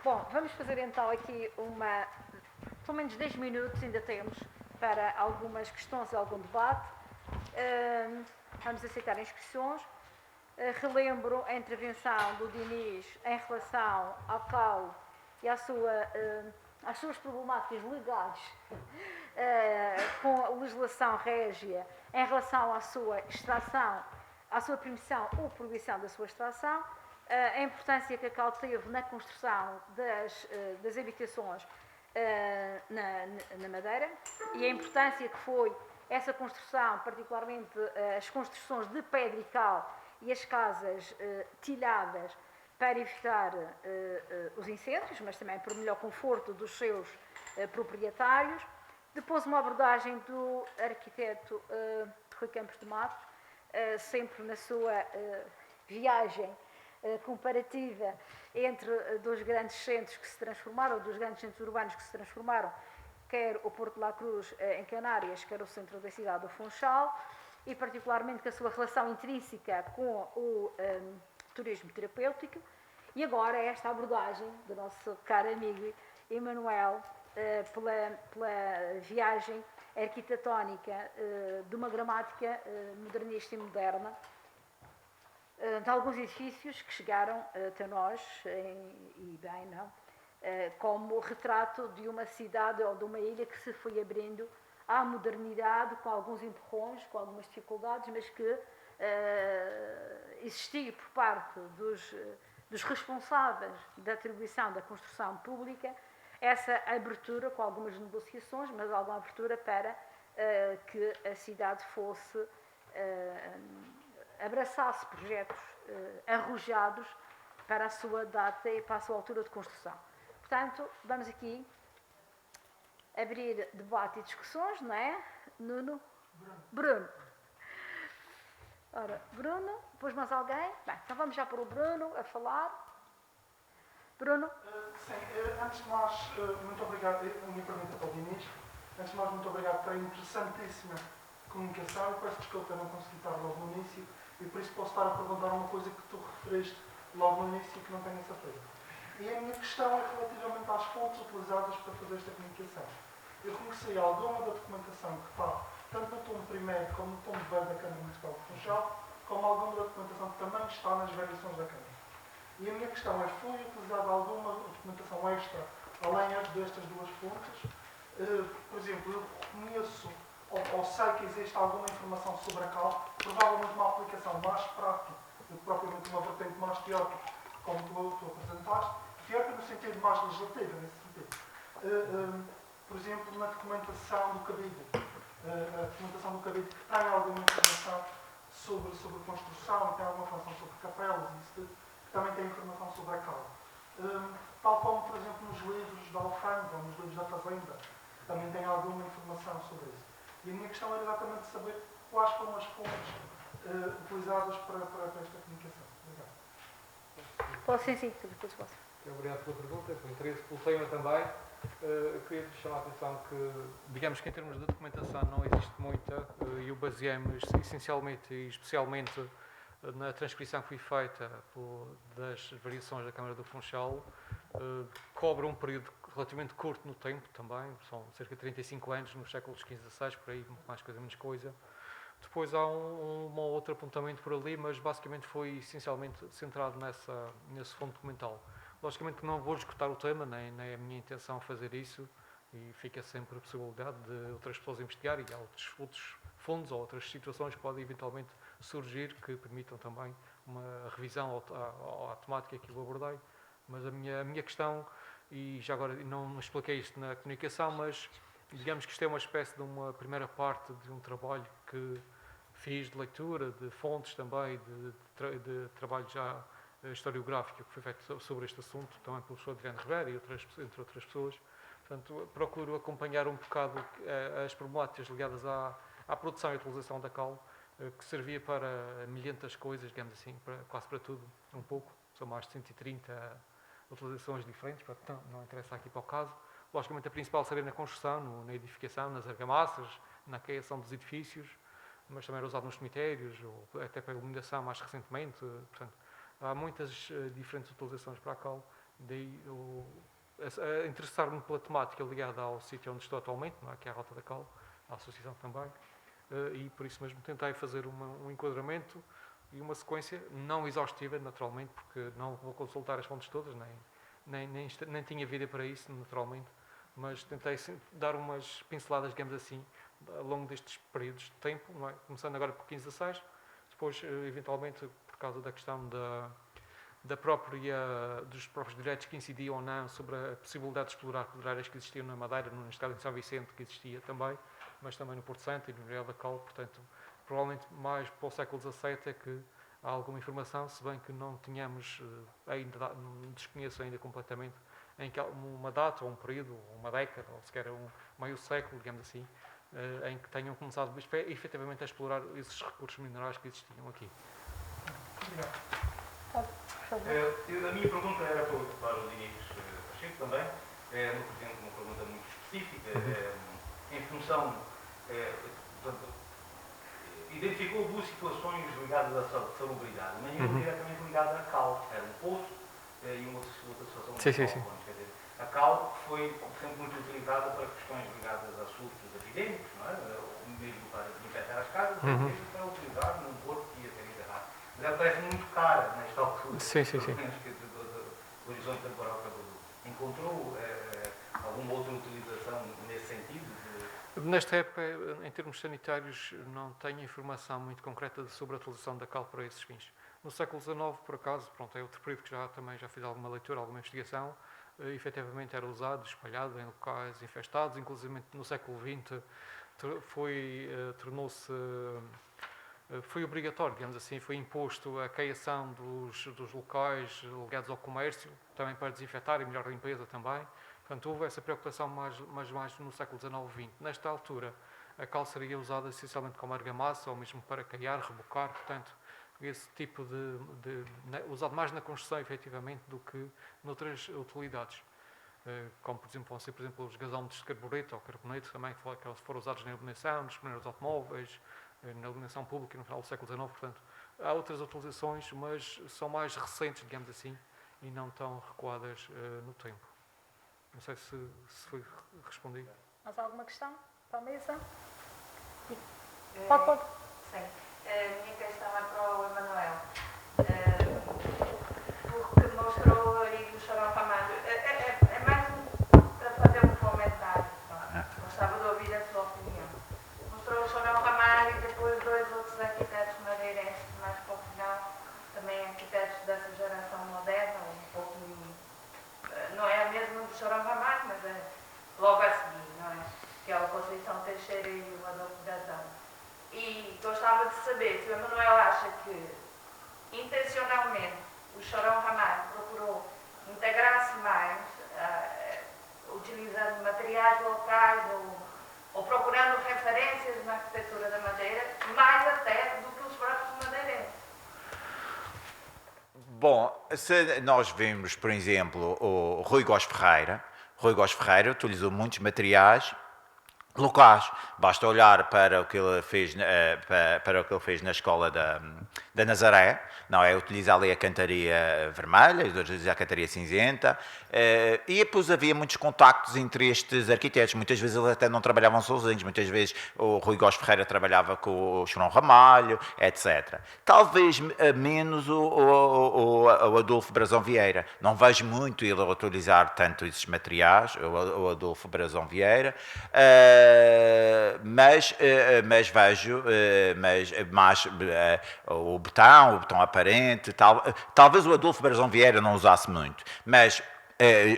Bom, vamos fazer então aqui pelo menos 10 minutos ainda temos para algumas questões e algum debate. Vamos aceitar inscrições. Relembro a intervenção do Diniz em relação ao CAU e às suas problemáticas legais com a legislação régia em relação à sua extração, à sua permissão ou proibição da sua extração, a importância que a CAU teve na construção das habitações na Madeira e a importância que foi essa construção, particularmente as construções de pedra e cal e as casas tilhadas para evitar os incêndios, mas também para o melhor conforto dos seus proprietários. Depois uma abordagem do arquiteto Rui Campos de Matos, sempre na sua viagem comparativa entre dos grandes centros que se transformaram, dos grandes centros urbanos que se transformaram, quer o Porto de la Cruz em Canárias, quer o centro da cidade do Funchal, e particularmente com a sua relação intrínseca com o turismo terapêutico. E agora esta abordagem do nosso caro amigo Emanuel pela viagem arquitetónica de uma gramática modernista e moderna, de alguns edifícios que chegaram até nós, e bem, não? como retrato de uma cidade ou de uma ilha que se foi abrindo à modernidade, com alguns empurrões, com algumas dificuldades, mas que existia por parte dos responsáveis da atribuição da construção pública essa abertura, com algumas negociações, mas alguma abertura para que a cidade fosse, abraçasse projetos arrojados para a sua data e para a sua altura de construção. Portanto, vamos aqui abrir debate e discussões, não é? Nuno? Bruno. Ora, Bruno, depois mais alguém? Bem, então vamos já para o Bruno a falar. Bruno? Sim, antes de mais, muito obrigado. A minha pergunta para o Dinis. Antes de mais, muito obrigado pela interessantíssima comunicação. Eu peço desculpa, não consegui estar logo no início e por isso posso estar a perguntar uma coisa que tu referiste logo no início e que não tenho a certeza. E a minha questão é relativamente às fontes utilizadas para fazer esta comunicação. Eu conheci alguma da documentação que está tanto no tom primeiro como no tom de base da Câmara Municipal de Funchal, como alguma da documentação que também está nas variações da Câmara. E a minha questão é, foi utilizada alguma documentação extra, além destas duas fontes? Por exemplo, eu conheço ou sei que existe alguma informação sobre a CAL, provavelmente uma aplicação mais prática do que propriamente uma vertente mais teórica, como tu apresentaste, teórica no sentido mais legislativo, nesse sentido. Por exemplo, na documentação do Cabildo, a documentação do Cabildo que tem alguma informação sobre construção, tem alguma informação sobre capelas e isso tudo, que também tem informação sobre a CAL. Tal como, por exemplo, nos livros da Alfândega ou nos livros da Fazenda, também tem alguma informação sobre isso. E a minha questão era exatamente saber quais foram as fontes utilizadas para esta comunicação. Obrigado. Sim, depois posso. Obrigado pela pergunta, pelo interesse, pelo tema também. Queria chamar a atenção que, digamos que em termos de documentação não existe muita, e eu baseei-me essencialmente e especialmente na transcrição que foi feita das variações da Câmara do Funchal, cobre um período relativamente curto no tempo também, são cerca de 35 anos nos séculos XV e XVI, por aí, mais coisa, menos coisa. Depois há um ou outro apontamento por ali, mas basicamente foi essencialmente centrado nesse fundo documental. Logicamente que não vou esgotar o tema, nem é a minha intenção fazer isso, e fica sempre a possibilidade de outras pessoas investigar e há outros fundos ou outras situações que podem eventualmente surgir que permitam também uma revisão à temática que eu abordei. Mas a minha questão, e já agora não expliquei isto na comunicação, mas digamos que isto é uma espécie de uma primeira parte de um trabalho que fiz de leitura, de fontes também, de trabalho já historiográfico que foi feito sobre este assunto, também pelo professor Adriano Rivera e entre outras pessoas. Portanto, procuro acompanhar um bocado as problemáticas ligadas à produção e utilização da cal, que servia para milhentas coisas, digamos assim, quase para tudo, um pouco. São mais de 130 utilizações diferentes, portanto, não interessa aqui para o caso. Logicamente, a principal seria na construção, na edificação, nas argamassas, na criação dos edifícios, mas também era usado nos cemitérios, ou até para a iluminação mais recentemente. Portanto, há muitas diferentes utilizações para a cal, daí interessar-me pela temática ligada ao sítio onde estou atualmente, não é? Que é a Rota da Cal, a associação também, e por isso mesmo tentei fazer um enquadramento e uma sequência não exaustiva, naturalmente, porque não vou consultar as fontes todas, nem tinha vida para isso, naturalmente, mas tentei dar umas pinceladas, digamos assim, ao longo destes períodos de tempo, não é? Começando agora por 15 a 6, depois, eventualmente, por causa da questão dos próprios direitos que incidiam ou não sobre a possibilidade de explorar áreas que existiam na Madeira, neste caso em São Vicente, que existia também, mas também no Porto Santo e no Real da Cal, portanto, provavelmente mais para o século XVII é que há alguma informação, se bem que não tínhamos ainda, desconheço ainda completamente, em que há uma data, ou um período, ou uma década, ou sequer meio século, digamos assim, em que tenham começado efetivamente a explorar esses recursos minerais que existiam aqui. Obrigado. A minha pergunta era para o Dinis Pacheco também, uma pergunta muito específica, em função, identificou duas situações ligadas à salubridade, mas uma diretamente ligada à cal, era um poço e uma outra situação. Sim. Quer dizer, a cal foi sempre muito utilizada para questões ligadas a surtos epidémicos, não é? Mesmo para desinfetar as casas, mesmo para utilizar num porto que ia ser enterrado. Mas ela parece muito cara nesta altura. Sim. O horizonte temporal que encontrou Nesta época, em termos sanitários, não tenho informação muito concreta sobre a utilização da cal para esses fins. No século XIX, por acaso, pronto, é outro período que também já fiz alguma leitura, alguma investigação, efetivamente era usado, espalhado em locais infestados, inclusive no século XX foi obrigatório, digamos assim, foi imposto a caiação dos locais ligados ao comércio, também para desinfetar e melhor limpeza também. Portanto, houve essa preocupação mas mais no século XIX e XX. Nesta altura, a cal seria usada essencialmente como argamassa ou mesmo para caiar, rebocar, portanto, esse tipo usado mais na construção, efetivamente, do que noutras utilidades. Como, por exemplo, vão ser, por exemplo, os gasómetros de carbureto ou carboneto também, que foram usados na iluminação, nos primeiros automóveis, na iluminação pública no final do século XIX. Portanto, há outras utilizações, mas são mais recentes, digamos assim, e não tão recuadas no tempo. Não sei se foi respondido. Mais alguma questão para a mesa? Pode. Sim. A minha questão é para o Emanuel. Porque mostrou aí o Chorão Ramalho. É mais para fazer um comentário. Gostava de ouvir a sua opinião. Mostrou o Chorão Ramalho e depois dois outros arquitetos madeirenses, mais para o final, também arquitetos dessa geração moderna, um pouco. Não é a mesma do Chorão Ramalho, mas é logo a seguir, não é? Que é o Conceição Teixeira e o Adolfo Brazão. E gostava de saber se o Emanuel acha que, intencionalmente, o Chorão Ramalho procurou integrar-se mais, utilizando materiais locais ou procurando referências na arquitetura da madeira, mais até do que os próprios madeirenses. Bom, se nós vemos, por exemplo, o Rui Góes Ferreira utilizou muitos materiais locais. Basta olhar para o que ele fez, na escola da Nazaré, não é? Utiliza ali a cantaria vermelha, utiliza a cantaria cinzenta, e depois havia muitos contactos entre estes arquitetos. Muitas vezes eles até não trabalhavam sozinhos, muitas vezes o Rui Góes Ferreira trabalhava com o Chorão Ramalho, etc. Talvez menos o Adolfo Brazão Vieira. Não vejo muito ele utilizar tanto esses materiais, o Adolfo Brazão Vieira, mas vejo mais o betão aparente, talvez o Adolfo Brazão Vieira não usasse muito, mas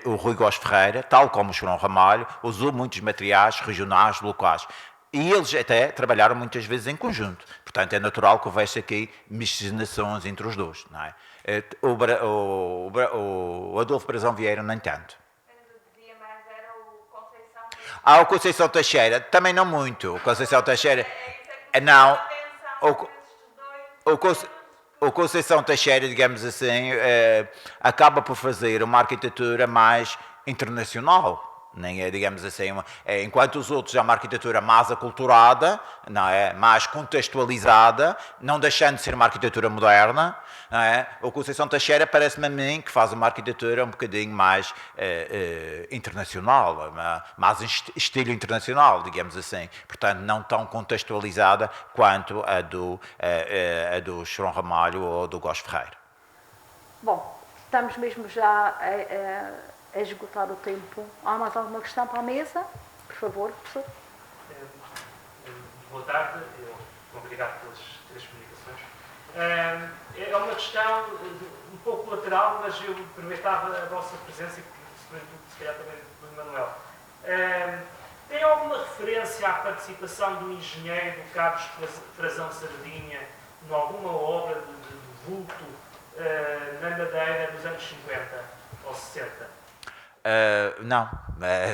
o Rui Góes Ferreira, tal como o Chorão Ramalho, usou muitos materiais regionais, locais. E eles até trabalharam muitas vezes em conjunto. Portanto, é natural que houvesse aqui miscigenações entre os dois. Não é? O Adolfo Brazão Vieira, nem tanto. O Conceição Teixeira, também não muito. O Conceição Teixeira, não. O Conceição Teixeira, digamos assim, acaba por fazer uma arquitetura mais internacional. Nem é, digamos assim, enquanto os outros é uma arquitetura mais aculturada, não é? Mais contextualizada, não deixando de ser uma arquitetura moderna, não é? O Conceição Teixeira parece-me a mim que faz uma arquitetura um bocadinho mais internacional, mais estilo internacional, digamos assim. Portanto, não tão contextualizada quanto a do Chorão Ramalho ou do Góes Ferreira. Bom, estamos mesmo já a esgotar o tempo. Há mais alguma questão para a mesa? Por favor, professor. Boa tarde. Obrigado pelas três comunicações. É uma questão um pouco lateral, mas eu aproveitava a vossa presença e, sobretudo, se calhar também do Emanuel. Tem alguma referência à participação do engenheiro Carlos Frazão Sardinha em alguma obra de vulto na Madeira dos anos 50 ou 60? Não,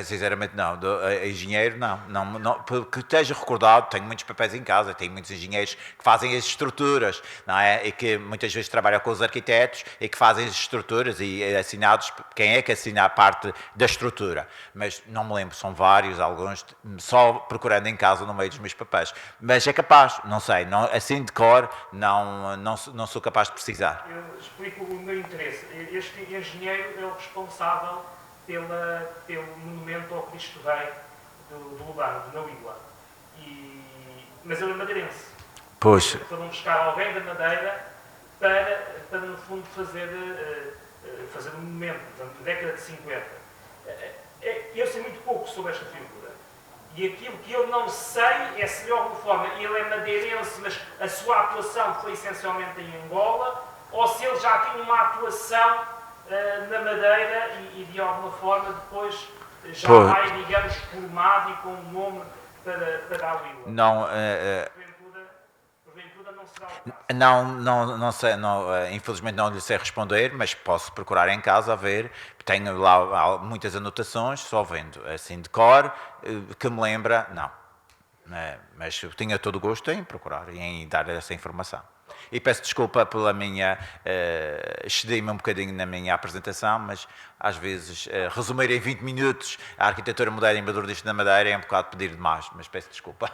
sinceramente não. Engenheiro, não. Porque esteja recordado, tenho muitos papéis em casa, tenho muitos engenheiros que fazem as estruturas, não é? E que muitas vezes trabalham com os arquitetos e que fazem as estruturas e assinados, quem é que assina a parte da estrutura? Mas não me lembro, são vários, alguns, só procurando em casa no meio dos meus papéis. Mas é capaz, não sei, assim de cor, não sou capaz de precisar. Eu explico o meu interesse. Este engenheiro é o responsável pelo monumento ao Cristo Rei do Lugano, de Nauíla. Mas ele é madeirense. Pois. Foram buscar alguém da Madeira para no fundo, fazer um monumento, portanto, na década de 50. Eu sei muito pouco sobre esta figura. E aquilo que eu não sei é se de alguma forma ele é madeirense, mas a sua atuação foi essencialmente em Angola, ou se ele já tinha uma atuação na Madeira e de alguma forma depois já vai, digamos, formado e com um nome para a Willa. Não, Porventura não será o caso. não sei, infelizmente não lhe sei responder, mas posso procurar em casa a ver. Tenho lá muitas anotações, só vendo assim de cor, que me lembra, não. Mas eu tinha todo o gosto em procurar e em dar essa informação. E peço desculpa pela minha... excedi-me um bocadinho na minha apresentação, mas às vezes resumir em 20 minutos a arquitetura moderna em Badurdista da Madeira é um bocado pedir demais, mas peço desculpa.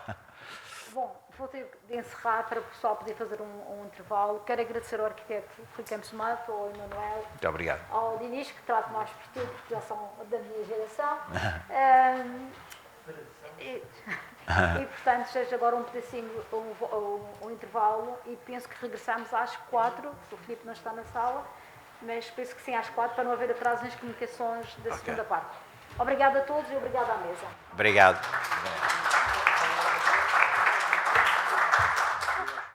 Bom, vou ter de encerrar para o pessoal poder fazer um intervalo. Quero agradecer ao arquiteto Rui Campos Mato, ao Emanuel, Muito obrigado. ao Dinis, que trato mais por ti, porque já são da minha geração. E, portanto, seja agora um pedacinho, um intervalo, e penso que regressamos às 4, o Filipe não está na sala, mas penso que sim, às 4, para não haver atraso nas comunicações da segunda parte. Obrigada a todos e obrigada à mesa. Obrigado.